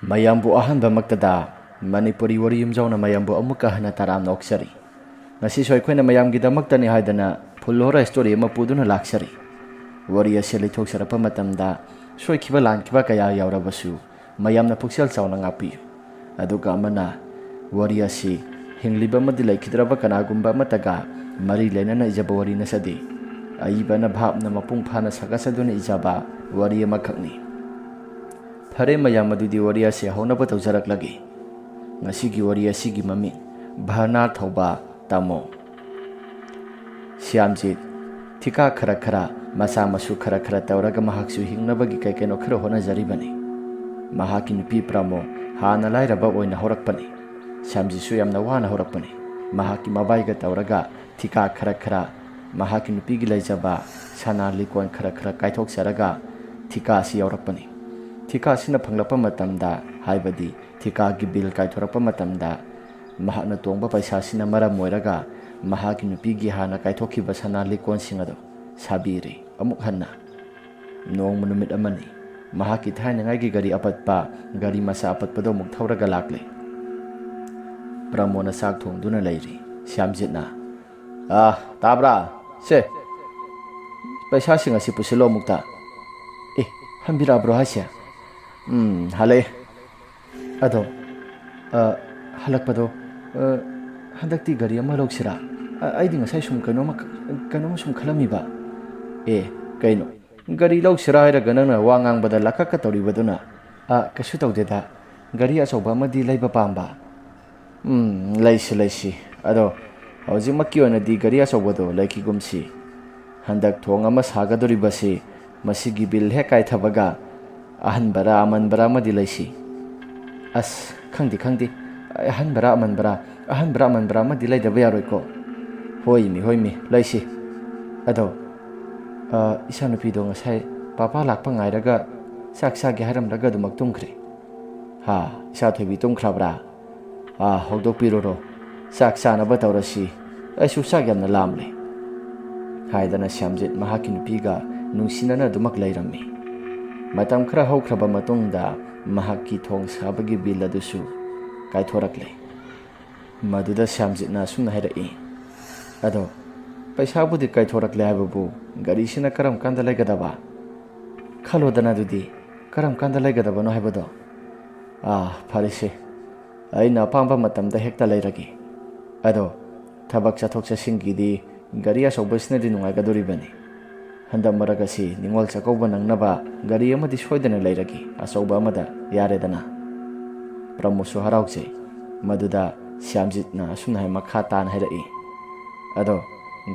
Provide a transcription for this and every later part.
ꯃꯌꯥꯝꯕꯨ ꯑꯍꯥꯟꯕꯃꯛꯇꯗ ꯃꯅꯤꯄꯨꯔꯤ ꯋꯥꯔꯤ ꯌꯨꯝꯖꯥꯎꯅ ꯃꯌꯥꯝꯕꯨ ꯑꯃꯨꯛꯀ ꯍꯟꯅ ꯇꯔꯥꯝꯅ ꯑꯣꯛꯆꯔꯤ. ꯉꯁꯤꯁꯨ ꯑꯩꯈꯣꯏꯅ ꯃꯌꯥꯝꯒꯤꯗꯃꯛꯇꯅꯤ ꯍꯥꯏꯗꯅ ꯐꯨꯜꯂꯣꯔꯥ ꯁ꯭ꯇꯣꯔꯤ ꯑꯃ ꯄꯨꯗꯨꯅ ꯂꯥꯛꯆꯔꯤ. ꯋꯥꯔꯤ ꯑꯁꯤ ꯂꯩꯊꯣꯛꯆꯔꯛꯄ ꯃꯇꯝꯗ ꯁꯣꯏꯈꯤꯕ ꯂꯥꯟꯈꯤꯕ ꯀꯌꯥ ꯌꯥꯎꯔꯕꯁꯨ ꯃꯌꯥꯝꯅ ꯄꯨꯛꯆꯦꯜ ꯆꯥꯎꯅ ꯉꯥꯛꯄꯤꯌꯨ. ꯑꯗꯨꯒ ꯑꯃꯅ ꯋꯥꯔꯤ ꯑꯁꯤ ꯍꯤꯡꯂꯤꯕ ꯑꯃꯗꯤ ꯂꯩꯈꯤꯗ꯭ꯔꯕ ꯀꯅꯥꯒꯨꯝꯕ ꯑꯃꯠꯇꯒ ꯃꯔꯤ ꯂꯩꯅꯅ ꯏꯖꯕ ꯋꯥꯔꯤ ꯅꯠꯆꯗꯦ. ꯑꯏꯕꯅ ꯚꯥꯞꯅ ꯃꯄꯨꯡ ꯐꯥꯅ ꯁꯥꯒꯠꯆꯗꯨꯅ ꯏꯖꯕ ꯋꯥꯔꯤ ꯑꯃꯈꯛꯅꯤ. ꯐꯔꯦ ꯃꯌꯥꯝ, ꯑꯗꯨꯗꯤ ꯋꯥꯔꯤ ꯑꯁꯤ ꯍꯧꯅꯕ ꯇꯧꯖꯔꯛꯂꯒꯦ. ꯉꯁꯤꯒꯤ ꯋꯥꯔꯤ ꯑꯁꯤꯒꯤ ꯃꯃꯤꯡ ꯚꯔꯅꯥ ꯊꯧꯕ ꯇꯥꯃꯣ. ꯁ꯭ꯌꯥꯝꯖꯤꯠ ꯊꯤꯀꯥ ꯈꯔ ꯃꯆꯥ ꯃꯁꯨ ꯈꯔ ꯇꯧꯔꯒ ꯃꯍꯥꯛꯁꯨ ꯍꯤꯡꯅꯕꯒꯤ ꯀꯩꯅꯣ ꯈꯔ ꯍꯣꯠꯅꯖꯔꯤꯕꯅꯤ. ꯃꯍꯥꯛꯀꯤ ꯅꯨꯄꯤ ꯄ꯭ꯔꯃꯣ ꯍꯥꯟꯅ ꯂꯥꯏꯔꯕ ꯑꯣꯏꯅ ꯍꯧꯔꯛꯄꯅꯤ. ꯁ꯭ꯌꯥꯝꯖꯤꯠꯁꯨ ꯌꯥꯝꯅ ꯋꯥꯅ ꯍꯧꯔꯛꯄꯅꯤ. ꯃꯍꯥꯛꯀꯤ ꯃꯕꯥꯏꯒ ꯇꯧꯔꯒ ꯊꯤꯀꯥ ꯈꯔ ꯃꯍꯥꯛꯀꯤ ꯅꯨꯄꯤꯒꯤ ꯂꯩꯖꯕ ꯁꯅꯥ ꯂꯤꯛꯀꯣꯟ ꯈꯔ ꯀꯥꯏꯊꯣꯛꯆꯔꯒ ꯊꯤꯀꯥ ꯑꯁꯤ ꯌꯥꯎꯔꯛꯄꯅꯤ. ꯊꯤꯀꯥ ꯑꯁꯤꯅ ꯐꯪꯂꯛꯄ ꯃꯇꯝꯗ, ꯍꯥꯏꯕꯗꯤ ꯊꯤꯀꯥꯒꯤ ꯕꯤꯜ ꯀꯥꯏꯊꯣꯔꯛꯄ ꯃꯇꯝꯗ, ꯃꯍꯥꯛꯅ ꯇꯣꯡꯕ ꯄꯩꯁꯥꯁꯤꯅ ꯃꯔꯝ ꯑꯣꯏꯔꯒ ꯃꯍꯥꯛꯀꯤ ꯅꯨꯄꯤꯒꯤ ꯍꯥꯟꯅ ꯀꯥꯏꯊꯣꯛꯈꯤꯕ ꯁꯅꯥ ꯂꯤꯛꯀꯣꯟꯁꯤꯡ ꯑꯗꯨ ꯁꯥꯕꯤꯔꯦ ꯑꯃꯨꯛ ꯍꯟꯅ. ꯅꯣꯡꯃ ꯅꯨꯃꯤꯠ ꯑꯃꯅꯤ. ꯃꯍꯥꯛꯀꯤ ꯊꯥꯏꯅꯉꯥꯏꯒꯤ ꯒꯥꯔꯤ ꯃꯆꯥ ꯑꯄꯠꯄꯗꯣ ꯑꯃꯨꯛ ꯊꯧꯔꯒ ꯂꯥꯛꯂꯦ. ꯄ꯭ꯔꯃꯣꯅ ꯆꯥꯛ ꯊꯣꯡꯗꯨꯅ ꯂꯩꯔꯤ. ꯁ꯭ꯌꯥꯝꯖꯤꯠꯅ, ꯇꯥꯕ꯭ꯔꯥ? ꯁꯦ, ꯄꯩꯁꯥꯁꯤꯡ ꯑꯁꯤ ꯄꯨꯁꯤꯜꯂꯣ ꯑꯃꯨꯛꯇ. ꯍꯟꯕꯤꯔꯛꯑꯕ꯭ꯔꯣ ꯍꯥꯏꯁꯦ? ꯍꯜꯂꯛꯑꯦ. ꯑꯗꯣ ꯍꯜꯂꯛꯄꯗꯣ ꯍꯟꯗꯛꯇꯤ ꯒꯥꯔꯤ ꯑꯃ ꯂꯧꯁꯤꯔꯥ? ꯑꯩꯗꯤ ꯉꯁꯥꯏ ꯁꯨꯝ ꯀꯩꯅꯣꯝꯃ ꯁꯨꯝ ꯈꯜꯂꯝꯃꯤꯕ. ꯀꯩꯅꯣ? ꯒꯥꯔꯤ ꯂꯧꯁꯤꯔꯥ ꯍꯥꯏꯔꯒ ꯅꯪꯅ ꯋꯥ ꯉꯥꯡꯕꯗ ꯂꯥꯈꯛꯀ ꯇꯧꯔꯤꯕꯗꯨꯅ? ꯀꯩꯁꯨ ꯇꯧꯗꯦꯗ. ꯒꯥꯔꯤ ꯑꯆꯧꯕ ꯑꯃꯗꯤ ꯂꯩꯕ ꯄꯥꯝꯕ. ꯂꯩꯁꯤ. ꯑꯗꯣ ꯍꯧꯖꯤꯛꯃꯛꯀꯤ ꯑꯣꯏꯅꯗꯤ ꯒꯥꯔꯤ ꯑꯆꯧꯕꯗꯣ ꯂꯩꯈꯤꯒꯨꯝꯁꯤ. ꯍꯟꯗꯛ ꯊꯣꯡ ꯑꯃ ꯁꯥꯒꯗꯣꯔꯤꯕꯁꯤ ꯃꯁꯤꯒꯤ ꯕꯤꯜ ꯍꯦꯛ ꯀꯥꯏꯊꯕꯒ ꯑꯍꯟꯕꯔꯥ ꯑꯃꯟꯕꯔꯥ ꯑꯃꯗꯤ ꯂꯩꯁꯤ. ꯑꯁ, ꯈꯪꯗꯦ. ꯑꯍꯟꯕꯔꯥ ꯑꯃꯟꯕꯔꯥ ꯑꯃꯗꯤ ꯂꯩꯗꯕ ꯌꯥꯔꯣꯏꯀꯣ? ꯍꯣꯏꯃꯤ, ꯂꯩꯁꯤ. ꯑꯗꯣ ꯏꯆꯥꯅꯨꯄꯤꯗꯣ ꯉꯁꯥꯏ ꯄꯥꯄꯥ ꯂꯥꯛꯄ ꯉꯥꯏꯔꯒ ꯆꯥꯛ ꯆꯥꯒꯦ ꯍꯥꯏꯔꯝꯂꯒ ꯑꯗꯨꯃꯛ ꯇꯨꯝꯈ꯭ꯔꯦ. ꯏꯆꯥꯊꯣꯏꯕꯤ ꯇꯨꯝꯈ꯭ꯔꯕ꯭ꯔꯥ? ꯍꯧꯗꯣꯛꯄꯤꯔꯨꯔꯣ. ꯆꯥꯛ ꯆꯥꯅꯕ ꯇꯧꯔꯁꯤ. ꯑꯩꯁꯨ ꯆꯥꯛ ꯌꯥꯝꯅ ꯂꯥꯝꯂꯦ. ꯍꯥꯏꯗꯅ ꯁ꯭ꯌꯥꯝꯖꯤꯠ ꯃꯍꯥꯛꯀꯤ ꯅꯨꯄꯤꯒ ꯅꯨꯡꯁꯤꯅꯅ ꯑꯗꯨꯃꯛ ꯂꯩꯔꯝꯃꯤ. ꯃꯇꯝ ꯈꯔ ꯍꯧꯈ꯭ꯔꯕ ꯃꯇꯨꯡꯗ ꯃꯍꯥꯛꯀꯤ ꯊꯣꯡ ꯁꯥꯕꯒꯤ ꯕꯤꯜ ꯑꯗꯨꯁꯨ ꯀꯥꯏꯊꯣꯔꯛꯂꯦ. ꯃꯗꯨꯗ ꯁ꯭ꯌꯥꯝꯖꯤꯠꯅ ꯑꯁꯨꯝꯅ ꯍꯥꯏꯔꯛꯏ. ꯑꯗꯣ ꯄꯩꯁꯥꯕꯨꯗꯤ ꯀꯥꯏꯊꯣꯔꯛꯂꯦ ꯍꯥꯏꯕꯕꯨ ꯒꯥꯔꯤꯁꯤꯅ ꯀꯔꯝ ꯀꯥꯟꯗ ꯂꯩꯒꯗꯕ? ꯈꯜꯂꯣꯗꯅ ꯑꯗꯨꯗꯤ, ꯀꯔꯝ ꯀꯥꯟꯗ ꯂꯩꯒꯗꯕꯅꯣ ꯍꯥꯏꯕꯗꯣ. ꯐꯔꯦꯁꯦ, ꯑꯩꯅ ꯑꯄꯥꯝꯕ ꯃꯇꯝꯗ ꯍꯦꯛꯇ ꯂꯩꯔꯒꯦ. ꯑꯗꯣ ꯊꯕꯛ ꯆꯠꯊꯣꯛ ꯆꯠꯁꯤꯟꯒꯤꯗꯤ ꯒꯥꯔꯤ ꯑꯆꯧꯕꯁꯤꯅꯗꯤ ꯅꯨꯡꯉꯥꯏꯒꯗꯣꯔꯤꯕꯅꯤ. ꯍꯟꯗꯛ ꯃꯔꯛ ꯑꯁꯤ ꯅꯤꯉꯣꯜ ꯆꯥꯛꯀꯧꯕ ꯅꯪꯅꯕ ꯒꯥꯔꯤ ꯑꯃꯗꯤ ꯁꯣꯏꯗꯅ ꯂꯩꯔꯒꯦ. ꯑꯆꯧꯕ ꯑꯃꯗ ꯌꯥꯔꯦꯗꯅ. ꯄ꯭ꯔꯃꯣꯗꯁꯨ ꯍꯔꯥꯎꯖꯩ. ꯃꯗꯨꯗ ꯁ꯭ꯌꯥꯝꯖꯤꯠꯅ ꯑꯁꯨꯝꯅ ꯃꯈꯥ ꯇꯥꯅ ꯍꯥꯏꯔꯛꯏ. ꯑꯗꯣ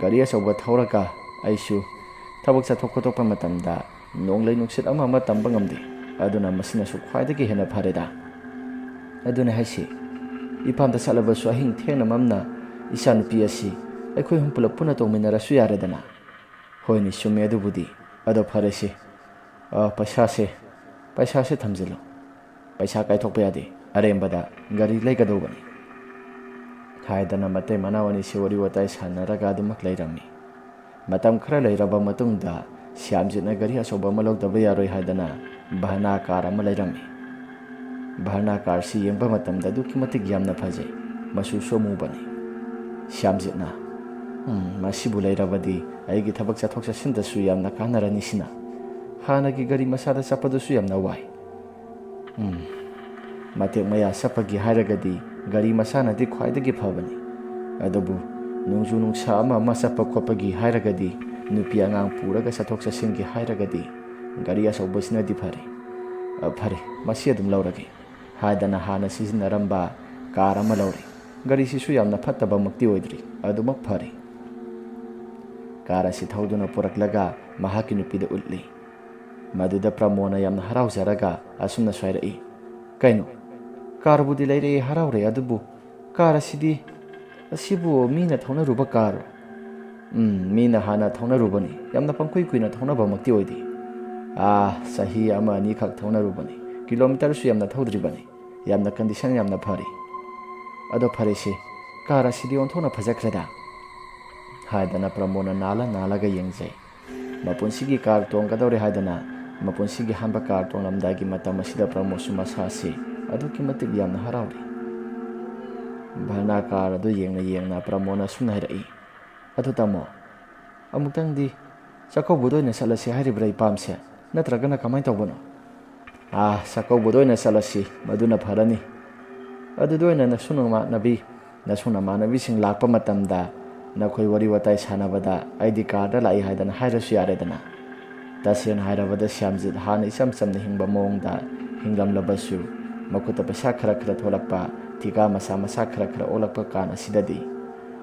ꯒꯥꯔꯤ ꯑꯆꯧꯕ ꯊꯧꯔꯒ ꯑꯩꯁꯨ ꯊꯕꯛ ꯆꯠꯊꯣꯛ ꯈꯣꯠꯇꯣꯛꯄ ꯃꯇꯝꯗ ꯅꯣꯡꯂꯩ ꯅꯨꯡꯁꯤꯠ ꯑꯃ ꯇꯝꯕ ꯉꯝꯗꯦ. ꯑꯗꯨꯅ ꯃꯁꯤꯅꯁꯨ ꯈ꯭ꯋꯥꯏꯗꯒꯤ ꯍꯦꯟꯅ ꯐꯔꯦꯗ. ꯑꯗꯨꯅ ꯍꯥꯏꯁꯤ, ꯏꯄꯥꯝꯗ ꯆꯠꯂꯕꯁꯨ ꯑꯍꯤꯡ ꯊꯦꯡꯅ ꯃꯝꯅ ꯏꯆꯥꯅꯨꯄꯤ ꯑꯁꯤ ꯑꯩꯈꯣꯏ ꯑꯍꯨꯝ ꯄꯨꯂꯞ ꯄꯨꯟꯅ ꯇꯧꯃꯤꯟꯅꯔꯁꯨ ꯌꯥꯔꯦꯗꯅ. ꯍꯣꯏꯅꯦ, ꯆꯨꯝꯃꯦ ꯑꯗꯨꯕꯨꯗꯤ. ꯑꯗꯣ ꯐꯔꯦꯁꯦ, ꯄꯩꯁꯥꯁꯦ ꯊꯝꯖꯤꯜꯂꯣ. ꯄꯩꯁా ꯀꯥꯏꯊꯣꯛꯄ ꯌꯥꯗꯦ. ꯑꯔꯦꯝꯕꯗ ꯒꯥꯔꯤ ꯂꯩꯒꯗꯧꯕꯅꯤ. ꯍꯥꯏꯗꯅ ꯃꯇꯩ ꯃꯅꯥꯎ ꯑꯅꯤꯁꯤ ꯋꯥꯔꯤ ꯋꯥꯇꯥꯏ ꯁꯥꯟꯅꯔꯒ ꯑꯗꯨꯃꯛ ꯂꯩꯔꯝꯃꯤ. ꯃꯇꯝ ꯈꯔ ꯂꯩꯔꯕ ꯃꯇꯨꯡꯗ ꯁ꯭ꯌꯥꯝꯖꯤꯠꯅ ꯒꯥꯔꯤ ꯑꯆꯧꯕ ꯑꯃ ꯂꯧꯗꯕ ꯌꯥꯔꯣꯏ ꯍꯥꯏꯗꯅ ꯚꯔꯅꯥ ꯀꯥꯔ ꯑꯃ ꯂꯩꯔꯝꯃꯤ. ꯚꯔꯅꯥ ꯀꯥꯔꯁꯤ ꯌꯦꯡꯕ ꯃꯇꯝꯗ ꯑꯗꯨꯛꯀꯤ ꯃꯇꯤꯛ ꯌꯥꯝꯅ ꯐꯖꯩ. ꯃꯆꯨꯁꯨ ꯑꯃꯨꯕꯅꯤ. ꯁ꯭ꯌꯥꯝꯖꯤꯠꯅ, ꯃꯁꯤꯕꯨ ꯂꯩꯔꯕꯗꯤ ꯑꯩꯒꯤ ꯊꯕꯛ ꯆꯠꯊꯣꯛ ꯆꯠꯁꯤꯟꯗꯁꯨ ꯌꯥꯝꯅ ꯀꯥꯟꯅꯔꯅꯤ. ꯁꯤꯅ ꯍꯥꯟꯅꯒꯤ ꯒꯥꯔꯤ ꯃꯆꯥꯗ ꯆꯠꯄꯗꯨꯁꯨ ꯌꯥꯝꯅ ꯋꯥꯏ. ꯃꯇꯦꯛ ꯃꯌꯥ ꯆꯠꯄꯒꯤ ꯍꯥꯏꯔꯒꯗꯤ ꯒꯥꯔꯤ ꯃꯆꯥꯅꯗꯤ ꯈ꯭ꯋꯥꯏꯗꯒꯤ ꯐꯕꯅꯤ. ꯑꯗꯨꯕꯨ ꯅꯣꯡꯖꯨ ꯅꯨꯡꯁꯥ ꯑꯃ ꯆꯠꯄ ꯈꯣꯠꯄꯒꯤ ꯍꯥꯏꯔꯒꯗꯤ, ꯅꯨꯄꯤ ꯑꯉꯥꯡ ꯄꯨꯔꯒ ꯆꯠꯊꯣꯛ ꯆꯠꯁꯤꯟꯒꯤ ꯍꯥꯏꯔꯒꯗꯤ ꯒꯥꯔꯤ ꯑꯆꯧꯕꯁꯤꯅꯗꯤ ꯐꯔꯦ. ꯐꯔꯦ, ꯃꯁꯤ ꯑꯗꯨꯝ ꯂꯧꯔꯒꯦ. ꯍꯥꯏꯗꯅ ꯍꯥꯟꯅ ꯁꯤꯖꯤꯟꯅꯔꯝꯕ ꯀꯥꯔ ꯑꯃ ꯂꯧꯔꯦ. ꯒꯥꯔꯤꯁꯤꯁꯨ ꯌꯥꯝꯅ ꯐꯠꯇꯕꯃꯛꯇꯤ ꯑꯣꯏꯗ꯭ꯔꯤ. ꯑꯗꯨꯃꯛ ꯐꯔꯦ. ꯀꯥꯔ ꯑꯁꯤ ꯊꯧꯗꯨꯅ ꯄꯨꯔꯛꯂꯒ ꯃꯍꯥꯛꯀꯤ ꯅꯨꯄꯤꯗ ꯎꯠꯂꯤ. ꯃꯗꯨꯗ ꯄ꯭ꯔꯃꯣꯅ ꯌꯥꯝꯅ ꯍꯔꯥꯎꯖꯔꯒ ꯑꯁꯨꯝꯅꯁꯨ ꯍꯥꯏꯔꯛꯏ. ꯀꯩꯅꯣ? ꯀꯥꯔꯕꯨꯗꯤ ꯂꯩꯔꯛꯑꯦ, ꯍꯔꯥꯎꯔꯦ. ꯑꯗꯨꯕꯨ ꯀꯥꯔ ꯑꯁꯤꯕꯨ ꯃꯤꯅ ꯊꯧꯅꯔꯨꯕ ꯀꯥꯔꯣ? ꯃꯤꯅ ꯍꯥꯟꯅ ꯊꯧꯅꯔꯨꯕꯅꯤ. ꯌꯥꯝꯅ ꯄꯪꯀꯨꯏ ꯀꯨꯏꯅ ꯊꯧꯅꯕꯃꯛꯇꯤ ꯑꯣꯏꯗꯦ. ꯆꯍꯤ 1-2 ꯈꯛ ꯊꯧꯅꯔꯨꯕꯅꯤ. ꯀꯤꯂꯣꯃꯤꯇꯔꯁꯨ ꯌꯥꯝꯅ ꯊꯧꯗ꯭ꯔꯤꯕꯅꯤ. ꯌꯥꯝꯅ ꯀꯟꯗꯤꯁꯟ ꯌꯥꯝꯅ ꯐꯔꯤ. ꯑꯗꯣ ꯐꯔꯦꯁꯦ, ꯀꯥꯔ ꯑꯁꯤꯗꯤ ꯑꯣꯟꯊꯣꯛꯅ ꯐꯖꯈ꯭ꯔꯦꯗ. ꯍꯥꯏꯗꯅ ꯄ꯭ꯔꯃꯣꯗꯅ ꯅꯥꯜꯂꯒ ꯌꯦꯡꯖꯩ. ꯃꯄꯨꯟꯁꯤꯒꯤ ꯀꯥꯔ ꯇꯣꯡꯒꯗꯧꯔꯦ ꯍꯥꯏꯗꯅ ꯃꯄꯨꯟꯁꯤꯒꯤ ꯑꯍꯥꯟꯕ ꯀꯥꯔ ꯇꯣꯡꯂꯝꯗꯥꯏꯒꯤ ꯃꯇꯝ ꯑꯁꯤꯗ ꯄ꯭ꯔꯃꯣꯗꯁꯨ ꯃꯁꯥꯁꯤ ꯑꯗꯨꯛꯀꯤ ꯃꯇꯤꯛ ꯌꯥꯝꯅ ꯍꯔꯥꯎꯔꯤ꯫ ꯚꯔꯅꯥ ꯀꯥꯔ ꯑꯗꯨ ꯌꯦꯡꯅ ꯄ꯭ꯔꯃꯣꯗꯅ ꯑꯁꯨꯝꯅ ꯍꯥꯏꯔꯛꯏ, ꯑꯗꯨ ꯇꯥꯃꯣ, ꯑꯃꯨꯛꯇꯪꯗꯤ ꯆꯥꯛꯀꯧꯕꯗ ꯑꯣꯏꯅ ꯆꯠꯂꯁꯤ ꯍꯥꯏꯔꯤꯕ꯭ꯔꯥ ꯏꯄꯥꯝꯁꯦ, ꯅꯠꯇ꯭ꯔꯒꯅ ꯀꯃꯥꯏꯅ ꯇꯧꯕꯅꯣ? ꯆꯥꯛꯀꯧꯕꯗ ꯑꯣꯏꯅ ꯆꯠꯂꯁꯤ, ꯃꯗꯨꯅ ꯐꯔꯅꯤ꯫ ꯑꯗꯨꯗ ꯑꯣꯏꯅ ꯅꯁꯨ ꯅꯃꯥꯟꯅꯕꯤꯁꯤꯡ ꯂꯥꯛꯄ ꯃꯇꯝꯗ ꯅꯈꯣꯏ ꯋꯥꯔꯤ ꯋꯥꯇꯥꯏ ꯁꯥꯟꯅꯕꯗ ꯑꯩꯗꯤ ꯀꯥꯔꯗ ꯂꯥꯛꯏ ꯍꯥꯏꯗꯅ ꯍꯥꯏꯔꯁꯨ ꯌꯥꯔꯦꯗꯅ꯫ ꯇꯁꯦꯡꯅ ꯍꯥꯏꯔꯕꯗ ꯁ꯭ꯌꯥꯝꯖꯤꯠ ꯍꯥꯟꯅ ꯏꯆꯝ ꯆꯝꯅ ꯍꯤꯡꯕ ꯃꯑꯣꯡꯗ ꯍꯤꯡꯂꯝꯂꯕꯁꯨ ꯃꯈꯨꯠꯇ ꯄꯩꯁꯥ ꯈꯔ ꯊꯣꯛꯂꯛꯄ, ꯊꯤꯀꯥ ꯃꯆꯥ ꯈꯔ ꯑꯣꯜꯂꯛꯄ ꯀꯥꯟ ꯑꯁꯤꯗꯗꯤ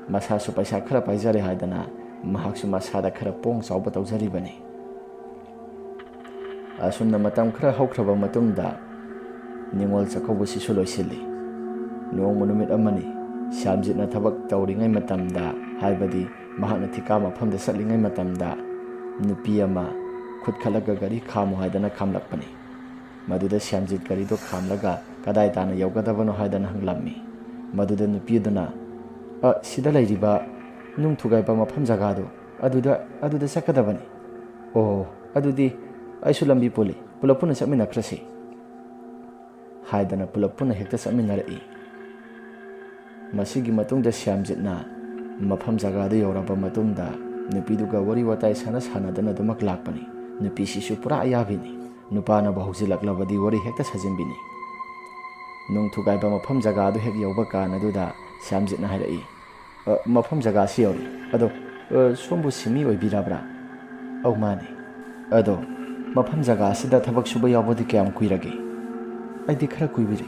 ꯃꯁꯥꯁꯨ ꯄꯩꯁꯥ ꯈꯔ ꯄꯥꯏꯖꯔꯦ ꯍꯥꯏꯗꯅ ꯃꯍꯥꯛꯁꯨ ꯃꯁꯥꯗ ꯈꯔ ꯄꯣꯡ ꯆꯥꯎꯕ ꯇꯧꯖꯔꯤꯕꯅꯤ꯫ ꯑꯁꯨꯝꯅ ꯃꯇꯝ ꯈꯔ ꯍꯧꯈ꯭ꯔꯕ ꯃꯇꯨꯡꯗ ꯅꯤꯉꯣꯜ ꯆꯥꯛꯀꯧꯕꯁꯤꯁꯨ ꯂꯣꯏꯁꯤꯜꯂꯤ꯫ ꯅꯣꯡꯃ ꯅꯨꯃꯤꯠ ꯑꯃꯅꯤ, ꯁ꯭ꯌꯥꯝꯖꯤꯠꯅ ꯊꯕꯛ ꯇꯧꯔꯤꯉꯩ ꯃꯇꯝꯗ, ꯍꯥꯏꯕꯗꯤ ꯃꯍꯥꯛꯅ ꯊꯤꯀꯥ ꯃꯐꯝꯗ ꯆꯠꯂꯤꯉꯩ ꯃꯇꯝꯗ ꯅꯨꯄꯤ ꯑꯃ ꯈꯨꯠ ꯈꯜꯂꯒ ꯒꯥꯔꯤ ꯈꯥꯝꯃꯨ ꯍꯥꯏꯗꯅ ꯈꯥꯝꯂꯛꯄꯅꯤ꯫ ꯃꯗꯨꯗ ꯁ꯭ꯌꯥꯝꯖꯤꯠ ꯒꯥꯔꯤꯗꯣ ꯈꯥꯝꯂꯒ ꯀꯗꯥꯏ ꯇꯥꯟꯅ ꯌꯧꯒꯗꯕꯅꯣ ꯍꯥꯏꯗꯅ ꯍꯪꯂꯝꯃꯤ꯫ ꯃꯗꯨꯗ ꯅꯨꯄꯤꯗꯨꯅ, ꯁꯤꯗ ꯂꯩꯔꯤꯕ ꯅꯨꯡ ꯊꯨꯒꯥꯏꯕ ꯃꯐꯝ ꯖꯒꯥꯗꯣ ꯑꯗꯨꯗ ꯆꯠꯀꯗꯕꯅꯤ꯫ ꯑꯣ, ꯑꯗꯨꯗꯤ ꯑꯩꯁꯨ ꯂꯝꯕꯤ ꯄꯨꯜꯂꯤ, ꯄꯨꯂꯞ ꯄꯨꯟꯅ ꯆꯠꯃꯤꯟꯅꯈ꯭ꯔꯁꯤ ꯍꯥꯏꯗꯅ ꯄꯨꯂꯞ ꯄꯨꯟꯅ ꯍꯦꯛꯇ ꯆꯠꯃꯤꯟꯅꯔꯛꯏ꯫ ꯃꯁꯤꯒꯤ ꯃꯇꯨꯡꯗ ꯁ꯭ꯌꯥꯝꯖꯤꯠꯅ ꯃꯐꯝ ꯖꯒꯥꯗꯨ ꯌꯧꯔꯕ ꯃꯇꯨꯡꯗ ꯅꯨꯄꯤꯗꯨꯒ ꯋꯥꯔꯤ ꯋꯥꯇꯥꯏ ꯁꯥꯟꯅꯗꯅ ꯑꯗꯨꯃꯛ ꯂꯥꯛꯄꯅꯤ꯫ ꯅꯨꯄꯤꯁꯤꯁꯨ ꯄꯨꯔꯥ ꯑꯌꯥꯕꯤꯅꯤ, ꯅꯨꯄꯥꯅꯕꯨ ꯍꯧꯖꯤꯜꯂꯛꯂꯕꯗꯤ ꯋꯥꯔꯤ ꯍꯦꯛꯇ ꯁꯥꯖꯤꯟꯕꯤꯅꯤ꯫ ꯅꯨꯡ ꯊꯨꯒꯥꯏꯕ ꯃꯐꯝ ꯖꯒꯥꯗꯨ ꯍꯦꯛ ꯌꯧꯕ ꯀꯥꯟ ꯑꯗꯨꯗ ꯁ꯭ꯌꯥꯝꯖꯤꯠꯅ ꯍꯥꯏꯔꯛꯏ, ꯃꯐꯝ ꯖꯒꯥꯁꯤ ꯌꯧꯔꯤ, ꯑꯗꯣ ꯁꯣꯝꯕꯨ ꯁꯤꯟꯃꯤ ꯑꯣꯏꯕꯤꯔꯕ꯭ꯔꯥ? ꯑꯧ ꯃꯥꯅꯤ꯫ ꯑꯗꯣ ꯃꯐꯝ ꯖꯒꯥꯁꯤꯗ ꯊꯕꯛ ꯁꯨꯕ ꯌꯥꯎꯕꯗꯤ ꯀꯌꯥꯝ ꯀꯨꯏꯔꯒꯦ? ꯑꯩꯗꯤ ꯈꯔ ꯀꯨꯏꯕꯤꯔꯤ꯫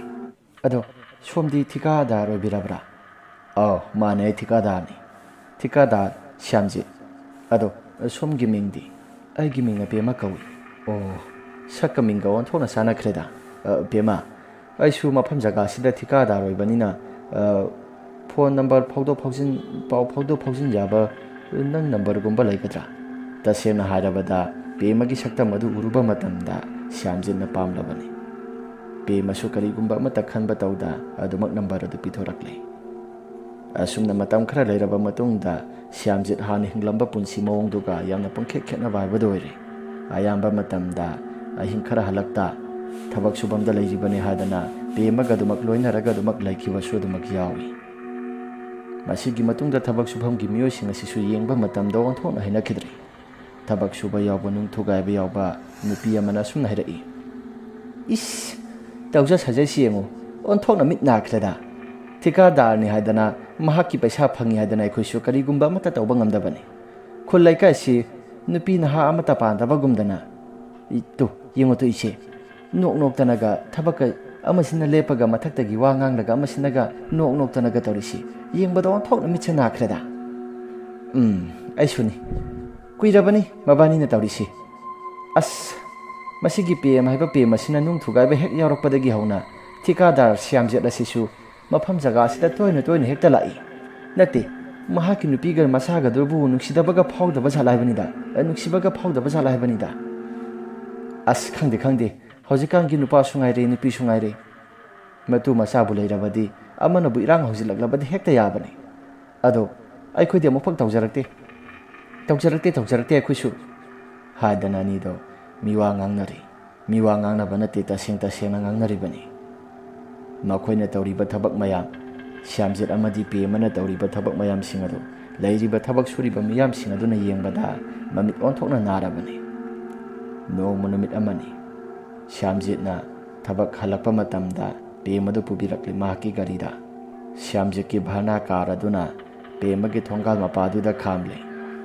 ꯑꯗꯣ ꯁꯣꯝꯗꯤ ꯊꯤꯀꯥꯗꯥꯔ ꯑꯣꯏꯕꯤꯔꯕ꯭ꯔꯥ? ꯑꯧ ꯃꯥꯅꯦ, ꯑꯩ ꯊꯤꯀꯥꯗꯥꯔꯅꯤ, ꯊꯤꯀꯥꯗꯥꯔ ꯁ꯭ꯌꯥꯝꯖꯤꯠ꯫ ꯑꯗꯣ ꯁꯣꯝꯒꯤ ꯃꯤꯡꯗꯤ? ꯑꯩꯒꯤ ꯃꯤꯡ ꯕꯦꯃꯥ ꯀꯧꯏ꯫ ꯑꯣ, ꯁꯛꯀ ꯃꯤꯡꯒ ꯑꯣꯟꯊꯣꯛꯅ ꯆꯥꯟꯅꯈ꯭ꯔꯦꯗ꯫ ꯕꯦꯃꯥ, ꯑꯩꯁꯨ ꯃꯐꯝ ꯖꯒꯥꯁꯤꯗ ꯊꯤꯀꯥꯗꯥꯔ ꯑꯣꯏꯕꯅꯤꯅ ꯐꯣꯟ ꯅꯝꯕꯔ ꯄꯥꯎ ꯐꯥꯎꯗꯣꯛ ꯐꯥꯎꯖꯤꯟ ꯌꯥꯕ ꯅꯪ ꯅꯝꯕꯔꯒꯨꯝꯕ ꯂꯩꯒꯗ꯭ꯔꯥ? ꯇꯁꯦꯡꯅ ꯍꯥꯏꯔꯕꯗ ꯕꯦꯃꯥꯒꯤ ꯁꯛꯇꯝ ꯑꯗꯨ ꯎꯔꯨꯕ ꯃꯇꯝꯗ ꯁ꯭ꯌꯥꯝꯖꯤꯠꯅ ꯄꯥꯝꯂꯕꯅꯤ꯫ ꯕꯦꯃꯥꯁꯨ ꯀꯔꯤꯒꯨꯝꯕ ꯑꯃꯠꯇ ꯈꯟꯕ ꯇꯧꯗ ꯑꯗꯨꯃꯛ ꯅꯝꯕꯔ ꯑꯗꯨ ꯄꯤꯊꯣꯔꯛꯂꯦ꯫ ꯑꯁꯨꯝꯅ ꯃꯇꯝ ꯈꯔ ꯂꯩꯔꯕ ꯃꯇꯨꯡꯗ ꯁ꯭ꯌꯥꯝꯖꯤꯠ ꯍꯥꯟꯅ ꯍꯤꯡꯂꯝꯕ ꯄꯨꯟꯁꯤ ꯃꯑꯣꯡꯗꯨꯒ ꯌꯥꯝꯅ ꯄꯨꯡꯈꯦꯠ ꯈꯦꯠꯅꯕ ꯍꯥꯏꯕꯗꯨ ꯑꯣꯏꯔꯦ꯫ ꯑꯌꯥꯝꯕ ꯃꯇꯝꯗ ꯑꯍꯤꯡ ꯈꯔ ꯍꯜꯂꯛꯇ ꯊꯕꯛ ꯁꯨꯐꯝꯗ ꯂꯩꯔꯤꯕꯅꯤ ꯍꯥꯏꯗꯅ ꯕꯦꯃꯥꯒ ꯑꯗꯨꯃꯛ ꯂꯣꯏꯅꯔꯒ ꯑꯗꯨꯃꯛ ꯂꯩꯈꯤꯕꯁꯨ ꯑꯗꯨꯃꯛ ꯌꯥꯎꯏ꯫ ꯃꯁꯤꯒꯤ ꯃꯇꯨꯡꯗ ꯊꯕꯛ ꯁꯨꯐꯝꯒꯤ ꯃꯤꯑꯣꯏꯁꯤꯡ ꯑꯁꯤꯁꯨ ꯌꯦꯡꯕ ꯃꯇꯝꯗ ꯑꯣꯟꯊꯣꯛꯅ ꯍꯩꯅꯈꯤꯗ꯭ꯔꯦ꯫ ꯊꯕꯛ ꯁꯨꯕ ꯌꯥꯎꯕ, ꯅꯨꯡ ꯊꯨꯒꯥꯏꯕ ꯌꯥꯎꯕ ꯅꯨꯄꯤ ꯑꯃꯅ ꯑꯁꯨꯝꯅ ꯍꯥꯏꯔꯛꯏ, ꯏꯁ, ꯇꯧꯖ ꯁꯥꯖꯩꯁꯤ ꯌꯦꯡꯉꯨ, ꯑꯣꯟꯊꯣꯛꯅ ꯃꯤꯠ ꯅꯥꯈ꯭ꯔꯦꯗ꯫ ꯊꯤꯀꯥꯗꯥꯔꯅꯤ ꯍꯥꯏꯗꯅ, ꯃꯍꯥꯛꯀꯤ ꯄꯩꯁꯥ ꯐꯪꯉꯤ ꯍꯥꯏꯗꯅ ꯑꯩꯈꯣꯏꯁꯨ ꯀꯔꯤꯒꯨꯝꯕ ꯑꯃꯠꯇ ꯇꯧꯕ ꯉꯝꯗꯕꯅꯤ꯫ ꯈꯨꯜ ꯂꯩꯀꯥꯏꯁꯤ ꯅꯨꯄꯤ ꯅꯍꯥ ꯑꯃꯠꯇ ꯄꯥꯟꯗꯕꯒꯨꯝꯗꯅ, ꯌꯦꯡꯉꯨ ꯏꯆꯦ, ꯅꯣꯛꯇꯅꯒ ꯊꯕꯛꯀ ꯑꯃꯁꯤꯅ ꯂꯦꯞꯄꯒ ꯃꯊꯛꯇꯒꯤ ꯋꯥ ꯉꯥꯡꯂꯒ ꯑꯃꯁꯤꯅꯒ ꯅꯣꯛꯇꯅꯒ ꯇꯧꯔꯤꯁꯤ ꯌꯦꯡꯕꯗ ꯑꯣꯟꯊꯣꯛꯅ ꯃꯤꯠꯁꯦ ꯅꯥꯈ꯭ꯔꯦꯗ꯫ ꯑꯩꯁꯨꯅꯤ, ꯀꯨꯏꯔꯕꯅꯤ ꯃꯕꯥꯅꯤꯅ ꯇꯧꯔꯤꯁꯤ꯫ ꯑꯁ, ꯃꯁꯤꯒꯤ ꯄꯦꯝ ꯍꯥꯏꯕ ꯄꯦꯝ ꯑꯁꯤꯅ ꯅꯨꯡ ꯊꯨꯒꯥꯏꯕ ꯍꯦꯛ ꯌꯥꯎꯔꯛꯄꯗꯒꯤ ꯍꯧꯅ ꯊꯤꯀꯥꯗꯥꯔ ꯁ꯭ꯌꯥꯝꯖꯤꯠ ꯑꯁꯤꯁꯨ ꯃꯐꯝ ꯖꯒꯥꯁꯤꯗ ꯇꯣꯏꯅ ꯍꯦꯛꯇ ꯂꯥꯛꯏ꯫ ꯅꯠꯇꯦ, ꯃꯍꯥꯛꯀꯤ ꯅꯨꯄꯤꯒ ꯃꯆꯥꯒꯗꯨꯕꯨ ꯅꯨꯡꯁꯤꯕꯒ ꯐꯥꯎꯗꯕ ꯖꯥꯠꯂ ꯍꯥꯏꯕꯅꯤꯗ꯫ ꯑꯁ, ꯈꯪꯗꯦ, ꯍꯧꯖꯤꯛꯀꯥꯟꯒꯤ ꯅꯨꯄꯥꯁꯨ ꯉꯥꯏꯔꯦ, ꯅꯨꯄꯤꯁꯨ ꯉꯥꯏꯔꯦ, ꯃꯇꯨ ꯃꯆꯥꯕꯨ ꯂꯩꯔꯕꯗꯤ ꯑꯃꯅꯕꯨ ꯏꯔꯥꯡ ꯍꯧꯖꯤꯜꯂꯛꯂꯕꯗꯤ ꯍꯦꯛꯇ ꯌꯥꯕꯅꯤ꯫ ꯑꯗꯣ ꯑꯩꯈꯣꯏꯗꯤ ꯑꯃꯨꯛꯐꯥꯎ ꯇꯧꯖꯔꯛꯇꯦ ꯑꯩꯈꯣꯏꯁꯨ ꯍꯥꯏꯗꯅ ꯑꯅꯤꯗꯣ ꯃꯤꯋꯥ ꯉꯥꯡꯅꯔꯤ꯫ ꯃꯤꯋꯥ ꯉꯥꯡꯅꯕ ꯅꯠꯇꯦ, ꯇꯁꯦꯡꯅ ꯉꯥꯡꯅꯔꯤꯕꯅꯤ꯫ ꯃꯈꯣꯏꯅ ꯇꯧꯔꯤꯕ ꯊꯕꯛ ꯃꯌꯥꯝ, ꯁ꯭ꯌꯥꯝꯖꯤꯠ ꯑꯃꯗꯤ ꯄꯦꯃꯥꯅ ꯇꯧꯔꯤꯕ ꯊꯕꯛ ꯃꯌꯥꯝꯁꯤꯡ ꯑꯗꯨ ꯂꯩꯔꯤꯕ ꯊꯕꯛ ꯁꯨꯔꯤꯕ ꯃꯤꯌꯥꯝꯁꯤꯡ ꯑꯗꯨꯅ ꯌꯦꯡꯕꯗ ꯃꯃꯤꯠ ꯑꯣꯟꯊꯣꯛꯅ ꯅꯥꯔꯕꯅꯤ꯫ ꯅꯣꯡꯃ ꯅꯨꯃꯤꯠ ꯑꯃꯅꯤ, ꯁ꯭ꯌꯥꯝꯖꯤꯠꯅ ꯊꯕꯛ ꯍꯜꯂꯛꯄ ꯃꯇꯝꯗ ꯄꯦꯃꯥꯗꯨ ꯄꯨꯕꯤꯔꯛꯂꯤ ꯃꯍꯥꯛꯀꯤ ꯒꯥꯔꯤꯗ꯫ ꯁ꯭ꯌꯥꯝꯖꯤꯠꯀꯤ ꯚꯔꯅꯥ ꯀꯥꯔ ꯑꯗꯨꯅ ꯄꯦꯃꯥꯒꯤ ꯊꯣꯡꯒꯥꯜ ꯃꯄꯥꯗꯨꯗ ꯈꯥꯝꯂꯦ꯫